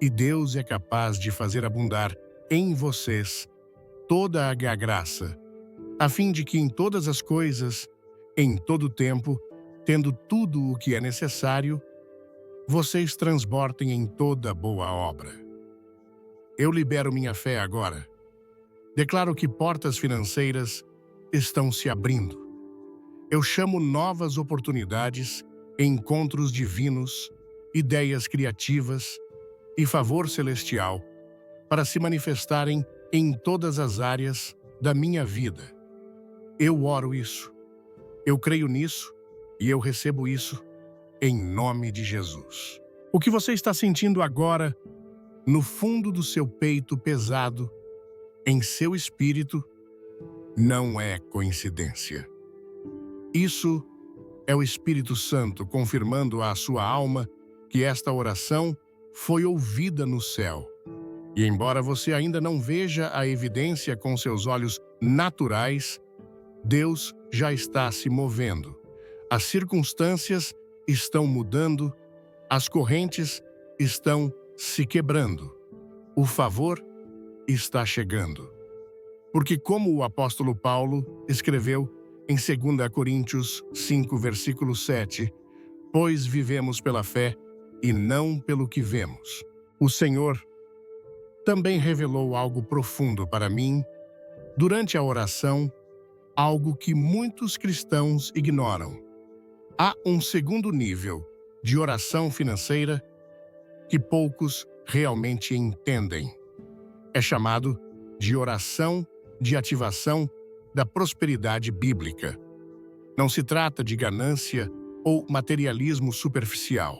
S1: E Deus é capaz de fazer abundar em vocês toda a graça, a fim de que em todas as coisas, em todo tempo, tendo tudo o que é necessário, vocês transbordem em toda boa obra. Eu libero minha fé agora. Declaro que portas financeiras estão se abrindo. Eu chamo novas oportunidades, encontros divinos, ideias criativas e favor celestial para se manifestarem em todas as áreas da minha vida. Eu oro isso, eu creio nisso e eu recebo isso em nome de Jesus. O que você está sentindo agora, no fundo do seu peito pesado, em seu espírito, não é coincidência. Isso é o Espírito Santo confirmando à sua alma que esta oração foi ouvida no céu. E embora você ainda não veja a evidência com seus olhos naturais, Deus já está se movendo. As circunstâncias estão mudando, as correntes estão se quebrando. O favor está chegando. Porque como o apóstolo Paulo escreveu em 2 Coríntios 5, versículo 7, pois vivemos pela fé e não pelo que vemos. O Senhor também revelou algo profundo para mim durante a oração, algo que muitos cristãos ignoram. Há um segundo nível de oração financeira que poucos realmente entendem. É chamado de oração de ativação da prosperidade bíblica. Não se trata de ganância ou materialismo superficial.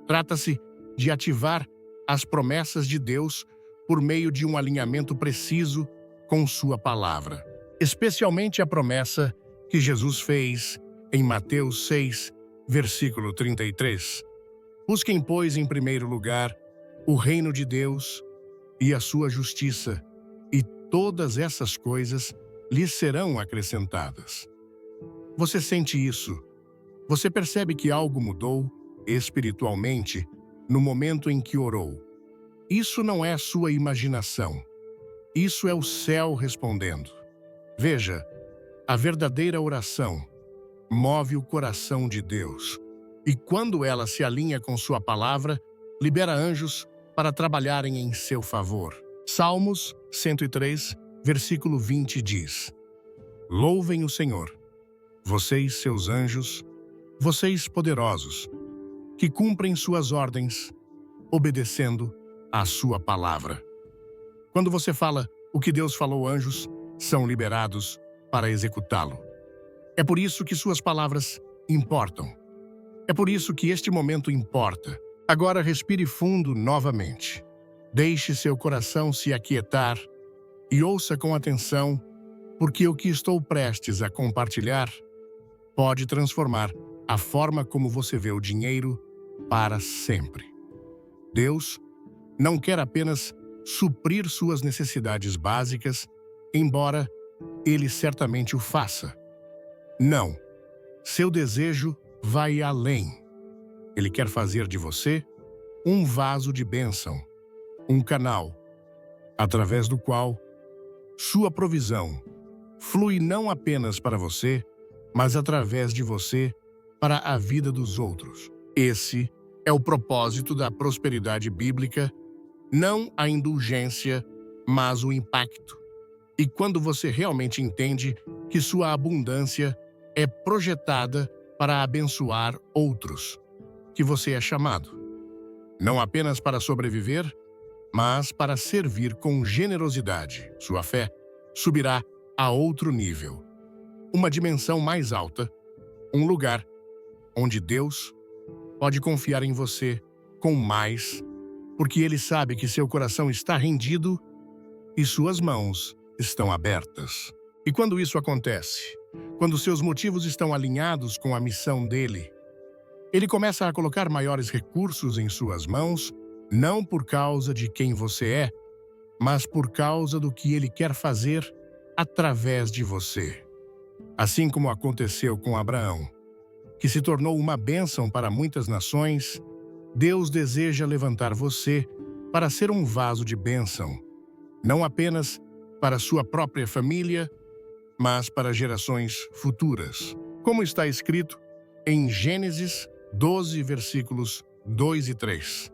S1: Trata-se de ativar as promessas de Deus por meio de um alinhamento preciso com sua palavra. Especialmente a promessa que Jesus fez em Mateus 6, versículo 33. Busquem, pois, em primeiro lugar o reino de Deus e a sua justiça, e todas essas coisas lhes serão acrescentadas. Você sente isso? Você percebe que algo mudou espiritualmente no momento em que orou? Isso não é sua imaginação. Isso é o céu respondendo. Veja, a verdadeira oração move o coração de Deus. E quando ela se alinha com sua palavra, libera anjos para trabalharem em seu favor. Salmos 103, versículo 20 diz: Louvem o Senhor, vocês, seus anjos, vocês poderosos, que cumprem suas ordens, obedecendo à sua palavra. Quando você fala o que Deus falou, anjos são liberados para executá-lo. É por isso que suas palavras importam. É por isso que este momento importa. Agora respire fundo novamente. Deixe seu coração se aquietar e ouça com atenção, porque o que estou prestes a compartilhar pode transformar a forma como você vê o dinheiro para sempre. Deus não quer apenas suprir suas necessidades básicas, embora Ele certamente o faça. Não, seu desejo vai além. Ele quer fazer de você um vaso de bênção, um canal, através do qual sua provisão flui não apenas para você, mas através de você para a vida dos outros. Esse é o propósito da prosperidade bíblica, não a indulgência, mas o impacto. E quando você realmente entende que sua abundância é projetada para abençoar outros, que você é chamado, não apenas para sobreviver, mas para servir com generosidade, sua fé subirá a outro nível, uma dimensão mais alta, um lugar onde Deus pode confiar em você com mais, porque Ele sabe que seu coração está rendido e suas mãos estão abertas. E quando isso acontece, quando seus motivos estão alinhados com a missão dele, Ele começa a colocar maiores recursos em suas mãos, não por causa de quem você é, mas por causa do que Ele quer fazer através de você. Assim como aconteceu com Abraão, que se tornou uma bênção para muitas nações, Deus deseja levantar você para ser um vaso de bênção, não apenas para sua própria família, mas para gerações futuras. Como está escrito em Gênesis 12, versículos 2 e 3.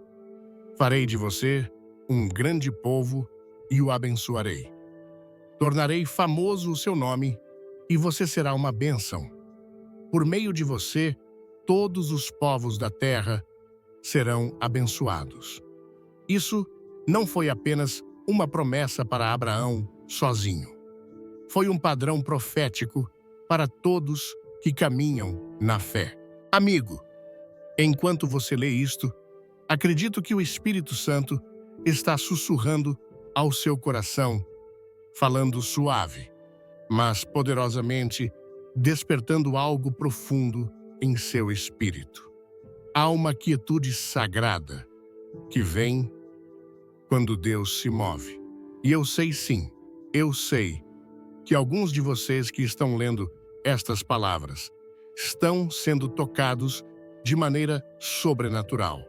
S1: Farei de você um grande povo e o abençoarei. Tornarei famoso o seu nome e você será uma bênção. Por meio de você, todos os povos da terra serão abençoados. Isso não foi apenas uma promessa para Abraão sozinho. Foi um padrão profético para todos que caminham na fé. Amigo, enquanto você lê isto, acredito que o Espírito Santo está sussurrando ao seu coração, falando suave, mas poderosamente, despertando algo profundo em seu espírito. Há uma quietude sagrada que vem quando Deus se move. E eu sei sim, eu sei que alguns de vocês que estão lendo estas palavras estão sendo tocados de maneira sobrenatural.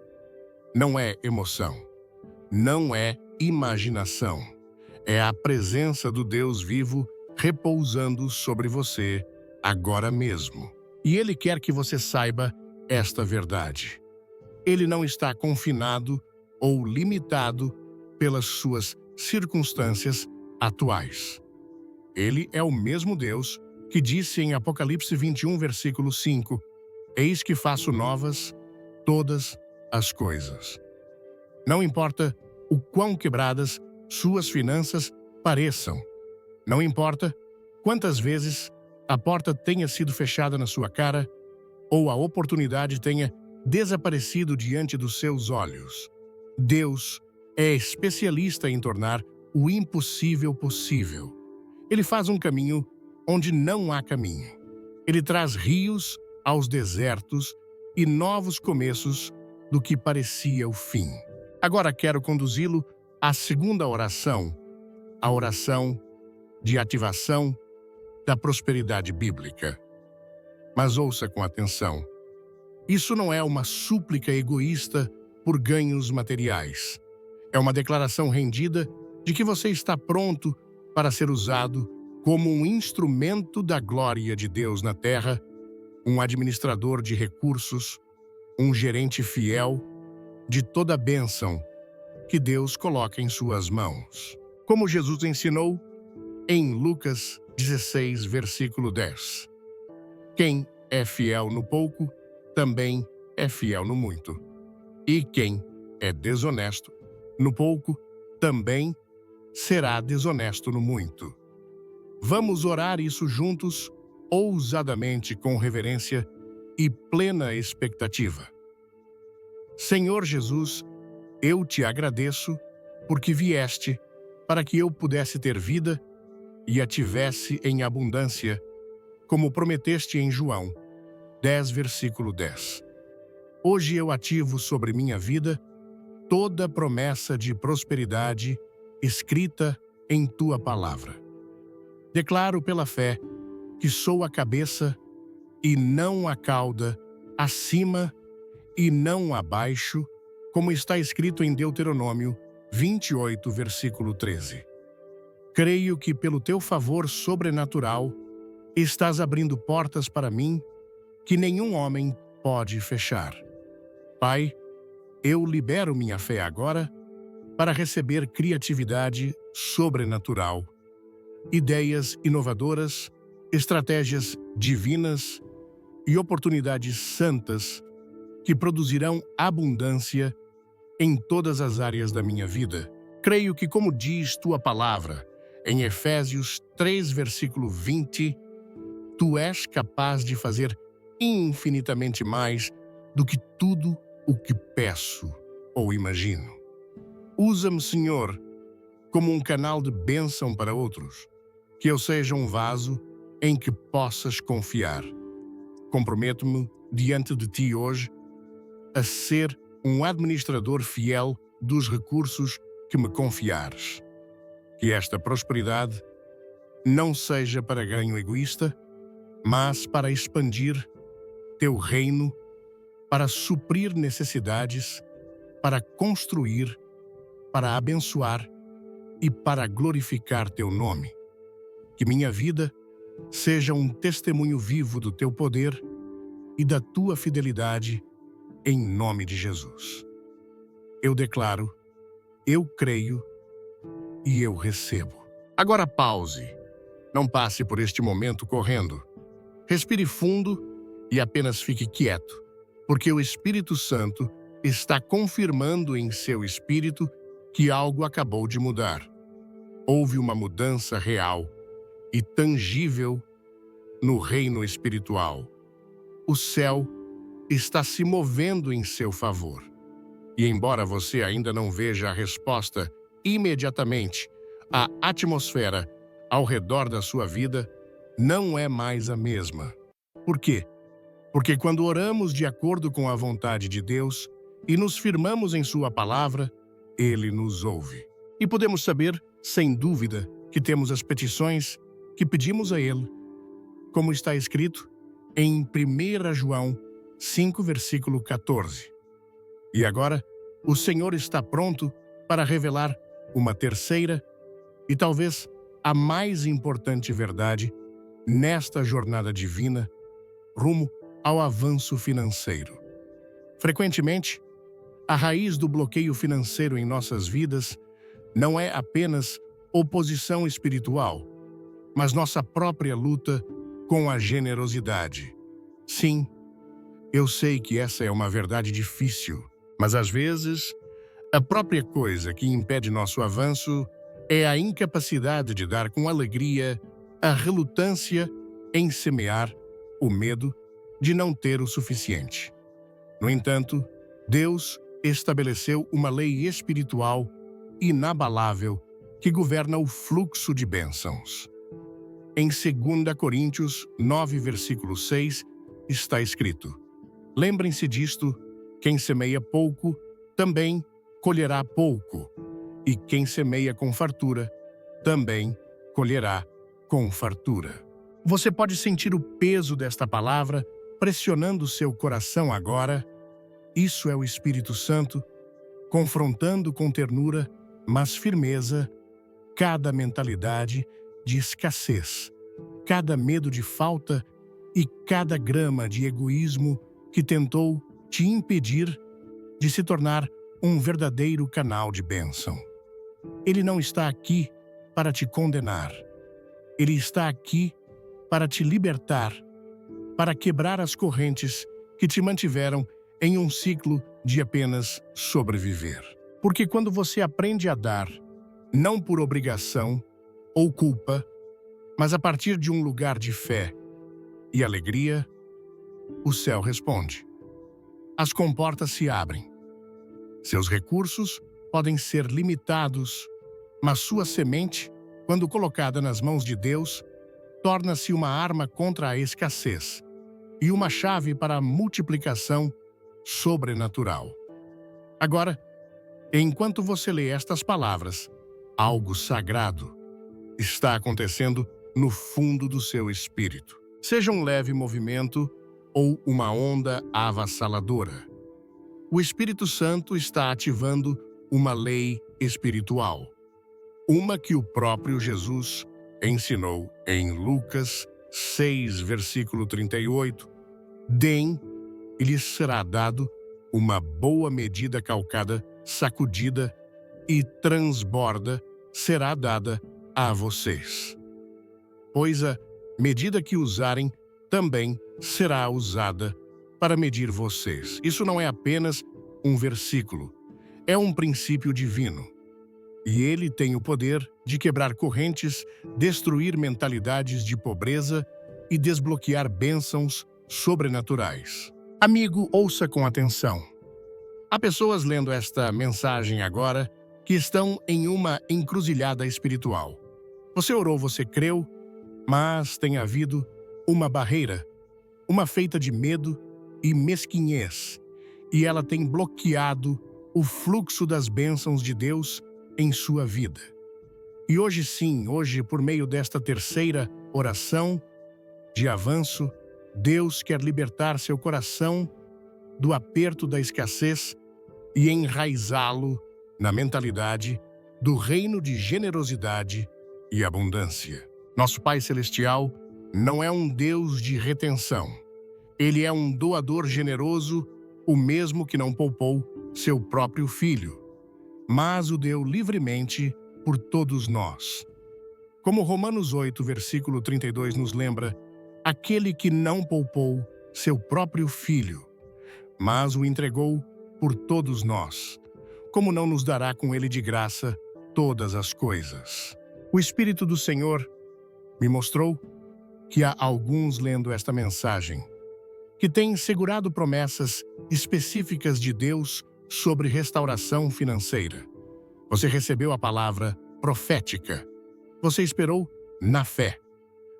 S1: Não é emoção, não é imaginação. É a presença do Deus vivo repousando sobre você agora mesmo. E Ele quer que você saiba esta verdade. Ele não está confinado ou limitado pelas suas circunstâncias atuais. Ele é o mesmo Deus que disse em Apocalipse 21, versículo 5, Eis que faço novas todas as coisas. Não importa o quão quebradas suas finanças pareçam. Não importa quantas vezes a porta tenha sido fechada na sua cara ou a oportunidade tenha desaparecido diante dos seus olhos. Deus é especialista em tornar o impossível possível. Ele faz um caminho onde não há caminho. Ele traz rios aos desertos e novos começos do que parecia o fim. Agora quero conduzi-lo à segunda oração, a oração de ativação da prosperidade bíblica. Mas ouça com atenção. Isso não é uma súplica egoísta por ganhos materiais. É uma declaração rendida de que você está pronto para ser usado como um instrumento da glória de Deus na terra, um administrador de recursos, um gerente fiel de toda a bênção que Deus coloca em suas mãos. Como Jesus ensinou em Lucas 16, versículo 10. Quem é fiel no pouco, também é fiel no muito. E quem é desonesto no pouco, também será desonesto no muito. Vamos orar isso juntos, ousadamente, com reverência e plena expectativa. Senhor Jesus, eu te agradeço porque vieste para que eu pudesse ter vida e a tivesse em abundância, como prometeste em João 10, versículo 10. Hoje eu ativo sobre minha vida toda promessa de prosperidade escrita em tua palavra. Declaro pela fé que sou a cabeça e não a cauda, acima e não abaixo, como está escrito em Deuteronômio 28, versículo 13. Creio que pelo teu favor sobrenatural estás abrindo portas para mim que nenhum homem pode fechar. Pai, eu libero minha fé agora para receber criatividade sobrenatural, ideias inovadoras, estratégias divinas e oportunidades santas que produzirão abundância em todas as áreas da minha vida. Creio que, como diz tua palavra, em Efésios 3, versículo 20, tu és capaz de fazer infinitamente mais do que tudo o que peço ou imagino. Usa-me, Senhor, como um canal de bênção para outros, que eu seja um vaso em que possas confiar. Comprometo-me diante de ti hoje a ser um administrador fiel dos recursos que me confiares. Que esta prosperidade não seja para ganho egoísta, mas para expandir teu reino, para suprir necessidades, para construir, para abençoar e para glorificar teu nome. Que minha vida seja um testemunho vivo do teu poder e da tua fidelidade, em nome de Jesus. Eu declaro, eu creio e eu recebo. Agora pause. Não passe por este momento correndo. Respire fundo e apenas fique quieto, porque o Espírito Santo está confirmando em seu espírito que algo acabou de mudar. Houve uma mudança real e tangível no reino espiritual. O céu está se movendo em seu favor. E embora você ainda não veja a resposta imediatamente, a atmosfera ao redor da sua vida não é mais a mesma. Por quê? Porque quando oramos de acordo com a vontade de Deus e nos firmamos em sua palavra, Ele nos ouve. E podemos saber, sem dúvida, que temos as petições que pedimos a Ele, como está escrito em 1 João 5, versículo 14. E agora, o Senhor está pronto para revelar uma terceira e talvez a mais importante verdade nesta jornada divina rumo ao avanço financeiro. Frequentemente, a raiz do bloqueio financeiro em nossas vidas não é apenas oposição espiritual, mas nossa própria luta com a generosidade. Sim, eu sei que essa é uma verdade difícil, mas às vezes a própria coisa que impede nosso avanço é a incapacidade de dar com alegria, a relutância em semear, o medo de não ter o suficiente. No entanto, Deus estabeleceu uma lei espiritual inabalável que governa o fluxo de bênçãos. Em 2 Coríntios 9, versículo 6, está escrito: lembrem-se disto, quem semeia pouco, também colherá pouco, e quem semeia com fartura, também colherá com fartura. Você pode sentir o peso desta palavra pressionando seu coração agora. Isso é o Espírito Santo, confrontando com ternura, mas firmeza, cada mentalidade de escassez, cada medo de falta e cada grama de egoísmo que tentou te impedir de se tornar um verdadeiro canal de bênção. Ele não está aqui para te condenar. Ele está aqui para te libertar, para quebrar as correntes que te mantiveram em um ciclo de apenas sobreviver. Porque quando você aprende a dar, não por obrigação ou culpa, mas a partir de um lugar de fé e alegria, o céu responde. As comportas se abrem. Seus recursos podem ser limitados, mas sua semente, quando colocada nas mãos de Deus, torna-se uma arma contra a escassez e uma chave para a multiplicação sobrenatural. Agora, enquanto você lê estas palavras, algo sagrado está acontecendo no fundo do seu espírito. Seja um leve movimento ou uma onda avassaladora. O Espírito Santo está ativando uma lei espiritual, uma que o próprio Jesus ensinou em Lucas 6, versículo 38. Deem e lhes será dado uma boa medida calcada, sacudida e transborda será dada a vocês. Pois a medida que usarem também será usada para medir vocês. Isso não é apenas um versículo, é um princípio divino. E ele tem o poder de quebrar correntes, destruir mentalidades de pobreza e desbloquear bênçãos sobrenaturais. Amigo, ouça com atenção. Há pessoas lendo esta mensagem agora que estão em uma encruzilhada espiritual. Você orou, você creu, mas tem havido uma barreira, uma feita de medo e mesquinhez, e ela tem bloqueado o fluxo das bênçãos de Deus em sua vida. E hoje sim, hoje, por meio desta terceira oração de avanço, Deus quer libertar seu coração do aperto da escassez e enraizá-lo na mentalidade do reino de generosidade e abundância. Nosso Pai Celestial não é um Deus de retenção. Ele é um doador generoso, o mesmo que não poupou seu próprio Filho, mas o deu livremente por todos nós. Como Romanos 8, versículo 32 nos lembra, aquele que não poupou seu próprio Filho, mas o entregou por todos nós, como não nos dará com ele de graça todas as coisas? O Espírito do Senhor me mostrou que há alguns lendo esta mensagem que têm segurado promessas específicas de Deus sobre restauração financeira. Você recebeu a palavra profética. Você esperou na fé.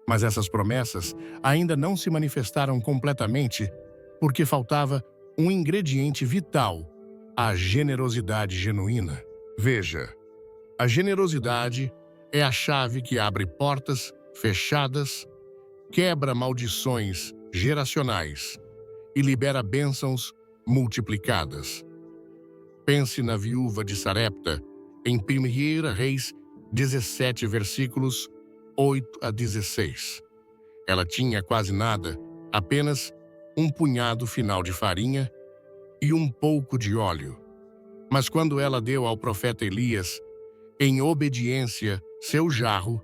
S1: Mas essas promessas ainda não se manifestaram completamente porque faltava um ingrediente vital, a generosidade genuína. Veja, a generosidade é a chave que abre portas fechadas, quebra maldições geracionais e libera bênçãos multiplicadas. Pense na viúva de Sarepta em 1 Reis 17, versículos 8 a 16. Ela tinha quase nada, apenas um punhado final de farinha e um pouco de óleo. Mas quando ela deu ao profeta Elias, em obediência, seu jarro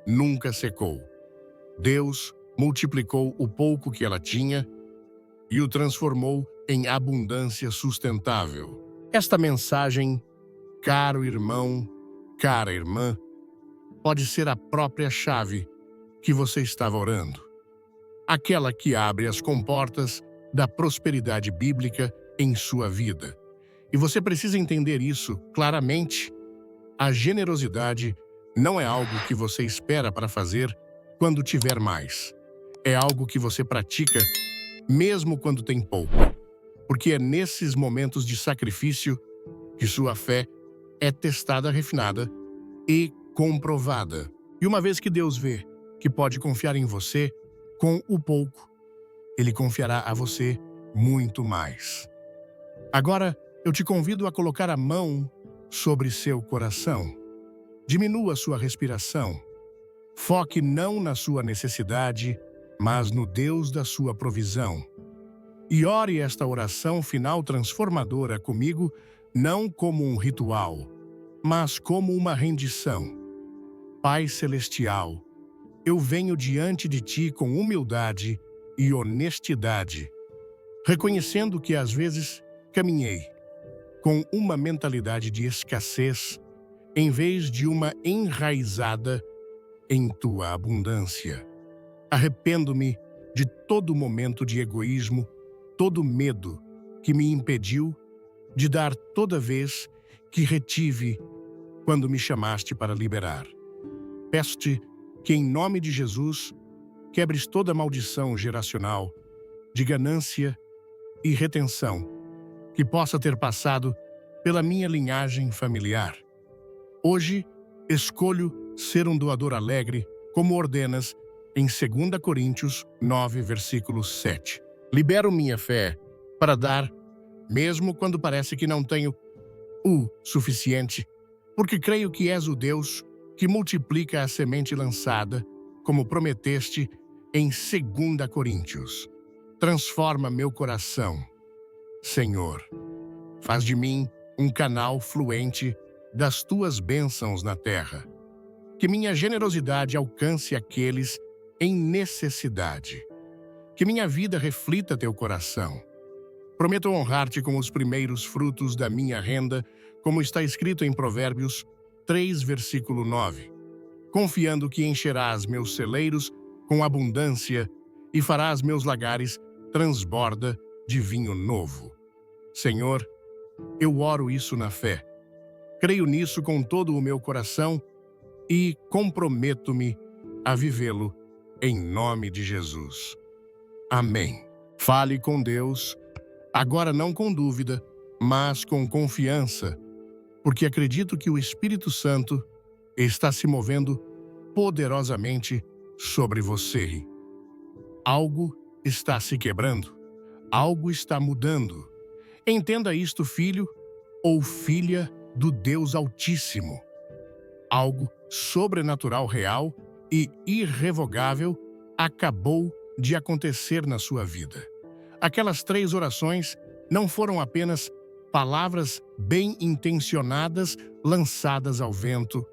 S1: nunca secou. Deus multiplicou o pouco que ela tinha e o transformou em abundância sustentável. Esta mensagem, caro irmão, cara irmã, pode ser a própria chave que você estava orando. Aquela que abre as comportas da prosperidade bíblica em sua vida. E você precisa entender isso claramente. A generosidade não é algo que você espera para fazer quando tiver mais. É algo que você pratica mesmo quando tem pouco. Porque é nesses momentos de sacrifício que sua fé é testada, refinada e comprovada. E uma vez que Deus vê que pode confiar em você com o pouco, Ele confiará a você muito mais. Agora, eu te convido a colocar a mão sobre seu coração. Diminua sua respiração. Foque não na sua necessidade, mas no Deus da sua provisão. E ore esta oração final transformadora comigo, não como um ritual, mas como uma rendição. Pai Celestial, eu venho diante de Ti com humildade e honestidade, reconhecendo que às vezes caminhei com uma mentalidade de escassez em vez de uma enraizada em Tua abundância. Arrependo-me de todo momento de egoísmo, todo medo que me impediu de dar toda vez que retive quando me chamaste para liberar. Peço-te que, em nome de Jesus, quebres toda maldição geracional de ganância e retenção que possa ter passado pela minha linhagem familiar. Hoje, escolho ser um doador alegre, como ordenas em 2 Coríntios 9, versículo 7. Libero minha fé para dar, mesmo quando parece que não tenho o suficiente, porque creio que és o Deus que multiplica a semente lançada, como prometeste em 2 Coríntios. Transforma meu coração, Senhor. Faz de mim um canal fluente das tuas bênçãos na terra. Que minha generosidade alcance aqueles em necessidade. Que minha vida reflita teu coração. Prometo honrar-te com os primeiros frutos da minha renda, como está escrito em Provérbios 3, versículo 9. Confiando que encherás meus celeiros com abundância e farás meus lagares transborda de vinho novo. Senhor, eu oro isso na fé. Creio nisso com todo o meu coração e comprometo-me a vivê-lo em nome de Jesus. Amém. Fale com Deus, agora não com dúvida, mas com confiança, porque acredito que o Espírito Santo está se movendo poderosamente sobre você. Algo está se quebrando, algo está mudando. Entenda isto, filho ou filha do Deus Altíssimo. Algo sobrenatural, real e irrevogável acabou de acontecer na sua vida. Aquelas 3 orações não foram apenas palavras bem intencionadas lançadas ao vento.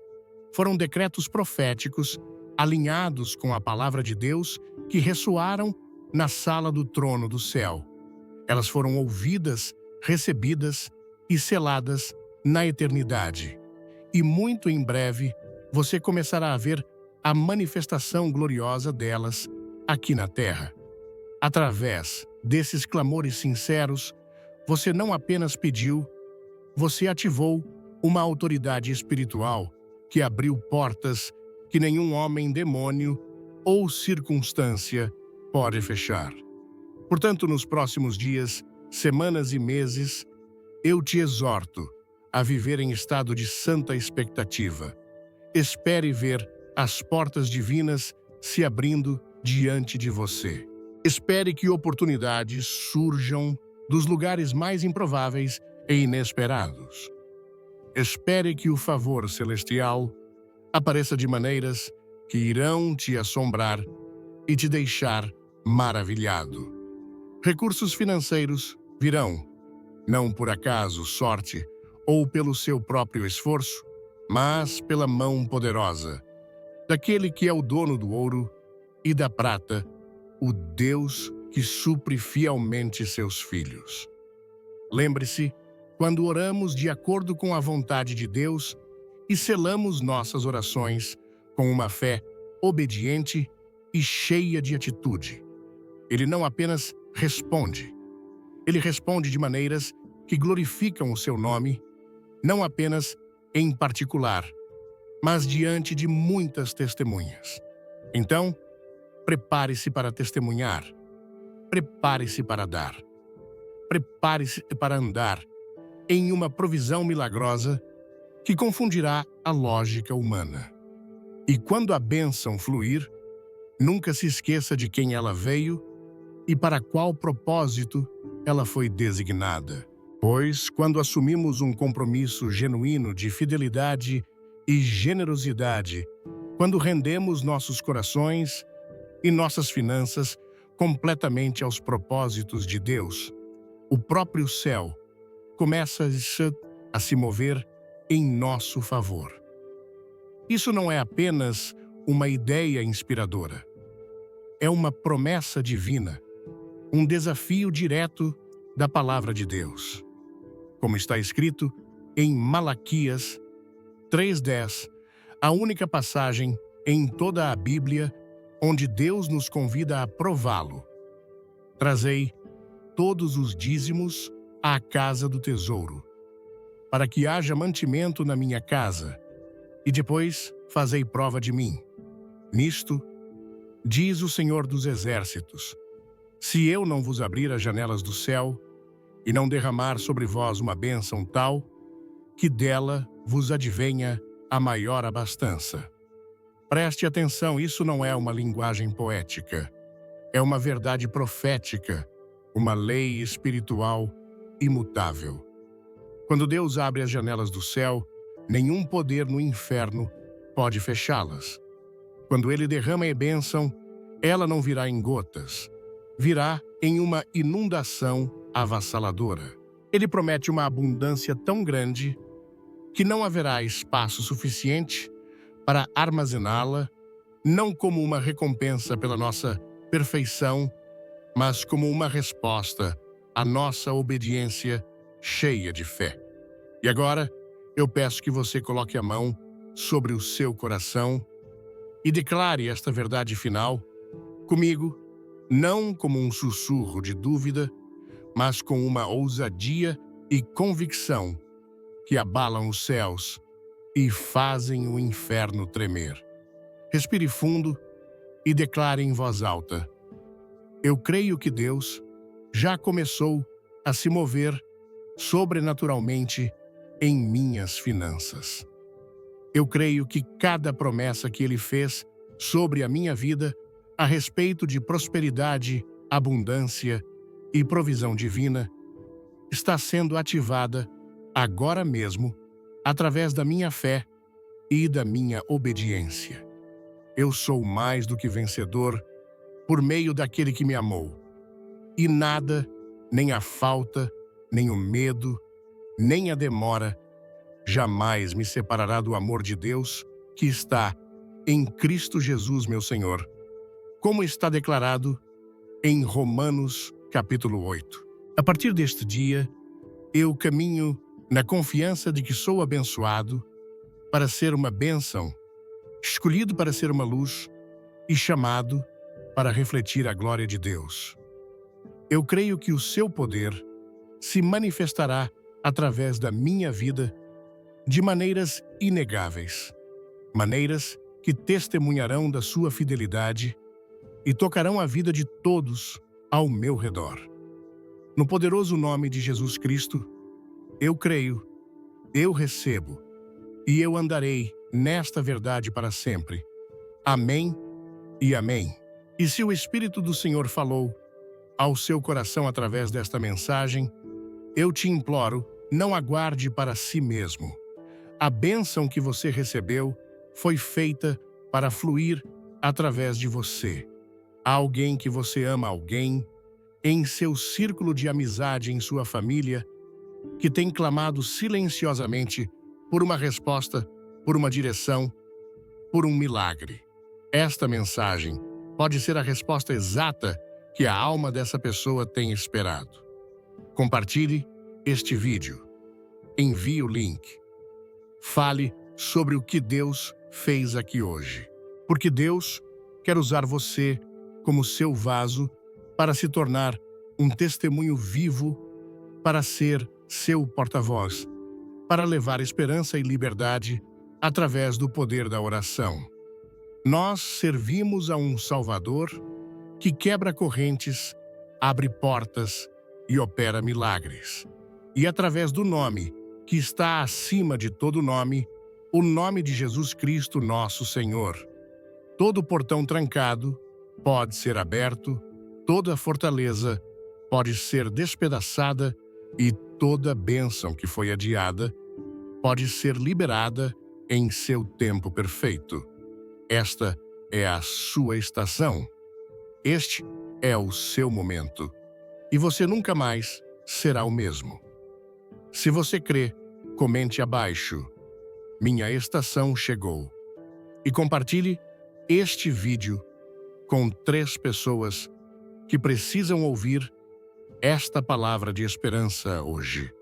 S1: Foram decretos proféticos alinhados com a palavra de Deus que ressoaram na sala do trono do céu. Elas foram ouvidas, recebidas e seladas na eternidade. E muito em breve você começará a ver a manifestação gloriosa delas aqui na terra. Através desses clamores sinceros, você não apenas pediu, você ativou uma autoridade espiritual que abriu portas que nenhum homem, demônio ou circunstância pode fechar. Portanto, nos próximos dias, semanas e meses, eu te exorto a viver em estado de santa expectativa. Espere ver as portas divinas se abrindo diante de você. Espere que oportunidades surjam dos lugares mais improváveis e inesperados. Espere que o favor celestial apareça de maneiras que irão te assombrar e te deixar maravilhado. Recursos financeiros virão, não por acaso, sorte ou pelo seu próprio esforço, mas pela mão poderosa daquele que é o dono do ouro e da prata, o Deus que supre fielmente seus filhos. Lembre-se, quando oramos de acordo com a vontade de Deus e selamos nossas orações com uma fé obediente e cheia de atitude, Ele não apenas responde, Ele responde de maneiras que glorificam o seu nome, não apenas em particular, mas diante de muitas testemunhas. Então, prepare-se para testemunhar, prepare-se para dar, prepare-se para andar em uma provisão milagrosa que confundirá a lógica humana. E quando a bênção fluir, nunca se esqueça de quem ela veio e para qual propósito ela foi designada. Pois, quando assumimos um compromisso genuíno de fidelidade e generosidade Quando rendemos nossos corações e nossas finanças completamente aos propósitos de Deus, o próprio céu começa a se mover em nosso favor. Isso não é apenas uma ideia inspiradora. É uma promessa divina, um desafio direto da palavra de Deus. Como está escrito em Malaquias 3:10, a única passagem em toda a Bíblia onde Deus nos convida a prová-lo. Trazei todos os dízimos à casa do tesouro, para que haja mantimento na minha casa, e depois fazei prova de mim. Nisto, diz o Senhor dos Exércitos, se eu não vos abrir as janelas do céu e não derramar sobre vós uma bênção tal, que dela vos advenha a maior abastança. Preste atenção, isso não é uma linguagem poética. É uma verdade profética, uma lei espiritual imutável. Quando Deus abre as janelas do céu, nenhum poder no inferno pode fechá-las. Quando Ele derrama a bênção, ela não virá em gotas, virá em uma inundação avassaladora. Ele promete uma abundância tão grande que não haverá espaço suficiente para armazená-la, não como uma recompensa pela nossa perfeição, mas como uma resposta à nossa obediência cheia de fé. E agora, eu peço que você coloque a mão sobre o seu coração e declare esta verdade final comigo, não como um sussurro de dúvida, mas com uma ousadia e convicção que abalam os céus e fazem o inferno tremer. Respire fundo e declare em voz alta: eu creio que Deus já começou a se mover sobrenaturalmente em minhas finanças. Eu creio que cada promessa que Ele fez sobre a minha vida a respeito de prosperidade, abundância e provisão divina está sendo ativada agora mesmo através da minha fé e da minha obediência. Eu sou mais do que vencedor por meio daquele que me amou. E nada, nem a falta, nem o medo, nem a demora, jamais me separará do amor de Deus que está em Cristo Jesus, meu Senhor, como está declarado em Romanos, capítulo 8. A partir deste dia, eu caminho na confiança de que sou abençoado para ser uma bênção, escolhido para ser uma luz e chamado para refletir a glória de Deus. Eu creio que o seu poder se manifestará através da minha vida de maneiras inegáveis, maneiras que testemunharão da sua fidelidade e tocarão a vida de todos ao meu redor. No poderoso nome de Jesus Cristo, eu creio, eu recebo e eu andarei nesta verdade para sempre. Amém e amém. E se o Espírito do Senhor falou ao seu coração através desta mensagem, eu te imploro, não aguarde para si mesmo. A bênção que você recebeu foi feita para fluir através de você. Há alguém que você ama, alguém em seu círculo de amizade, em sua família, que tem clamado silenciosamente por uma resposta, por uma direção, por um milagre. Esta mensagem pode ser a resposta exata que a alma dessa pessoa tem esperado. Compartilhe este vídeo. Envie o link. Fale sobre o que Deus fez aqui hoje. Porque Deus quer usar você como seu vaso para se tornar um testemunho vivo, para ser seu porta-voz, para levar esperança e liberdade através do poder da oração. Nós servimos a um Salvador que quebra correntes, abre portas e opera milagres. E através do nome que está acima de todo nome, o nome de Jesus Cristo, nosso Senhor, todo portão trancado pode ser aberto, toda fortaleza pode ser despedaçada e toda bênção que foi adiada pode ser liberada em seu tempo perfeito. Esta é a sua estação. Este é o seu momento. E você nunca mais será o mesmo. Se você crê, comente abaixo. Minha estação chegou. E compartilhe este vídeo com 3 pessoas que precisam ouvir esta palavra de esperança hoje.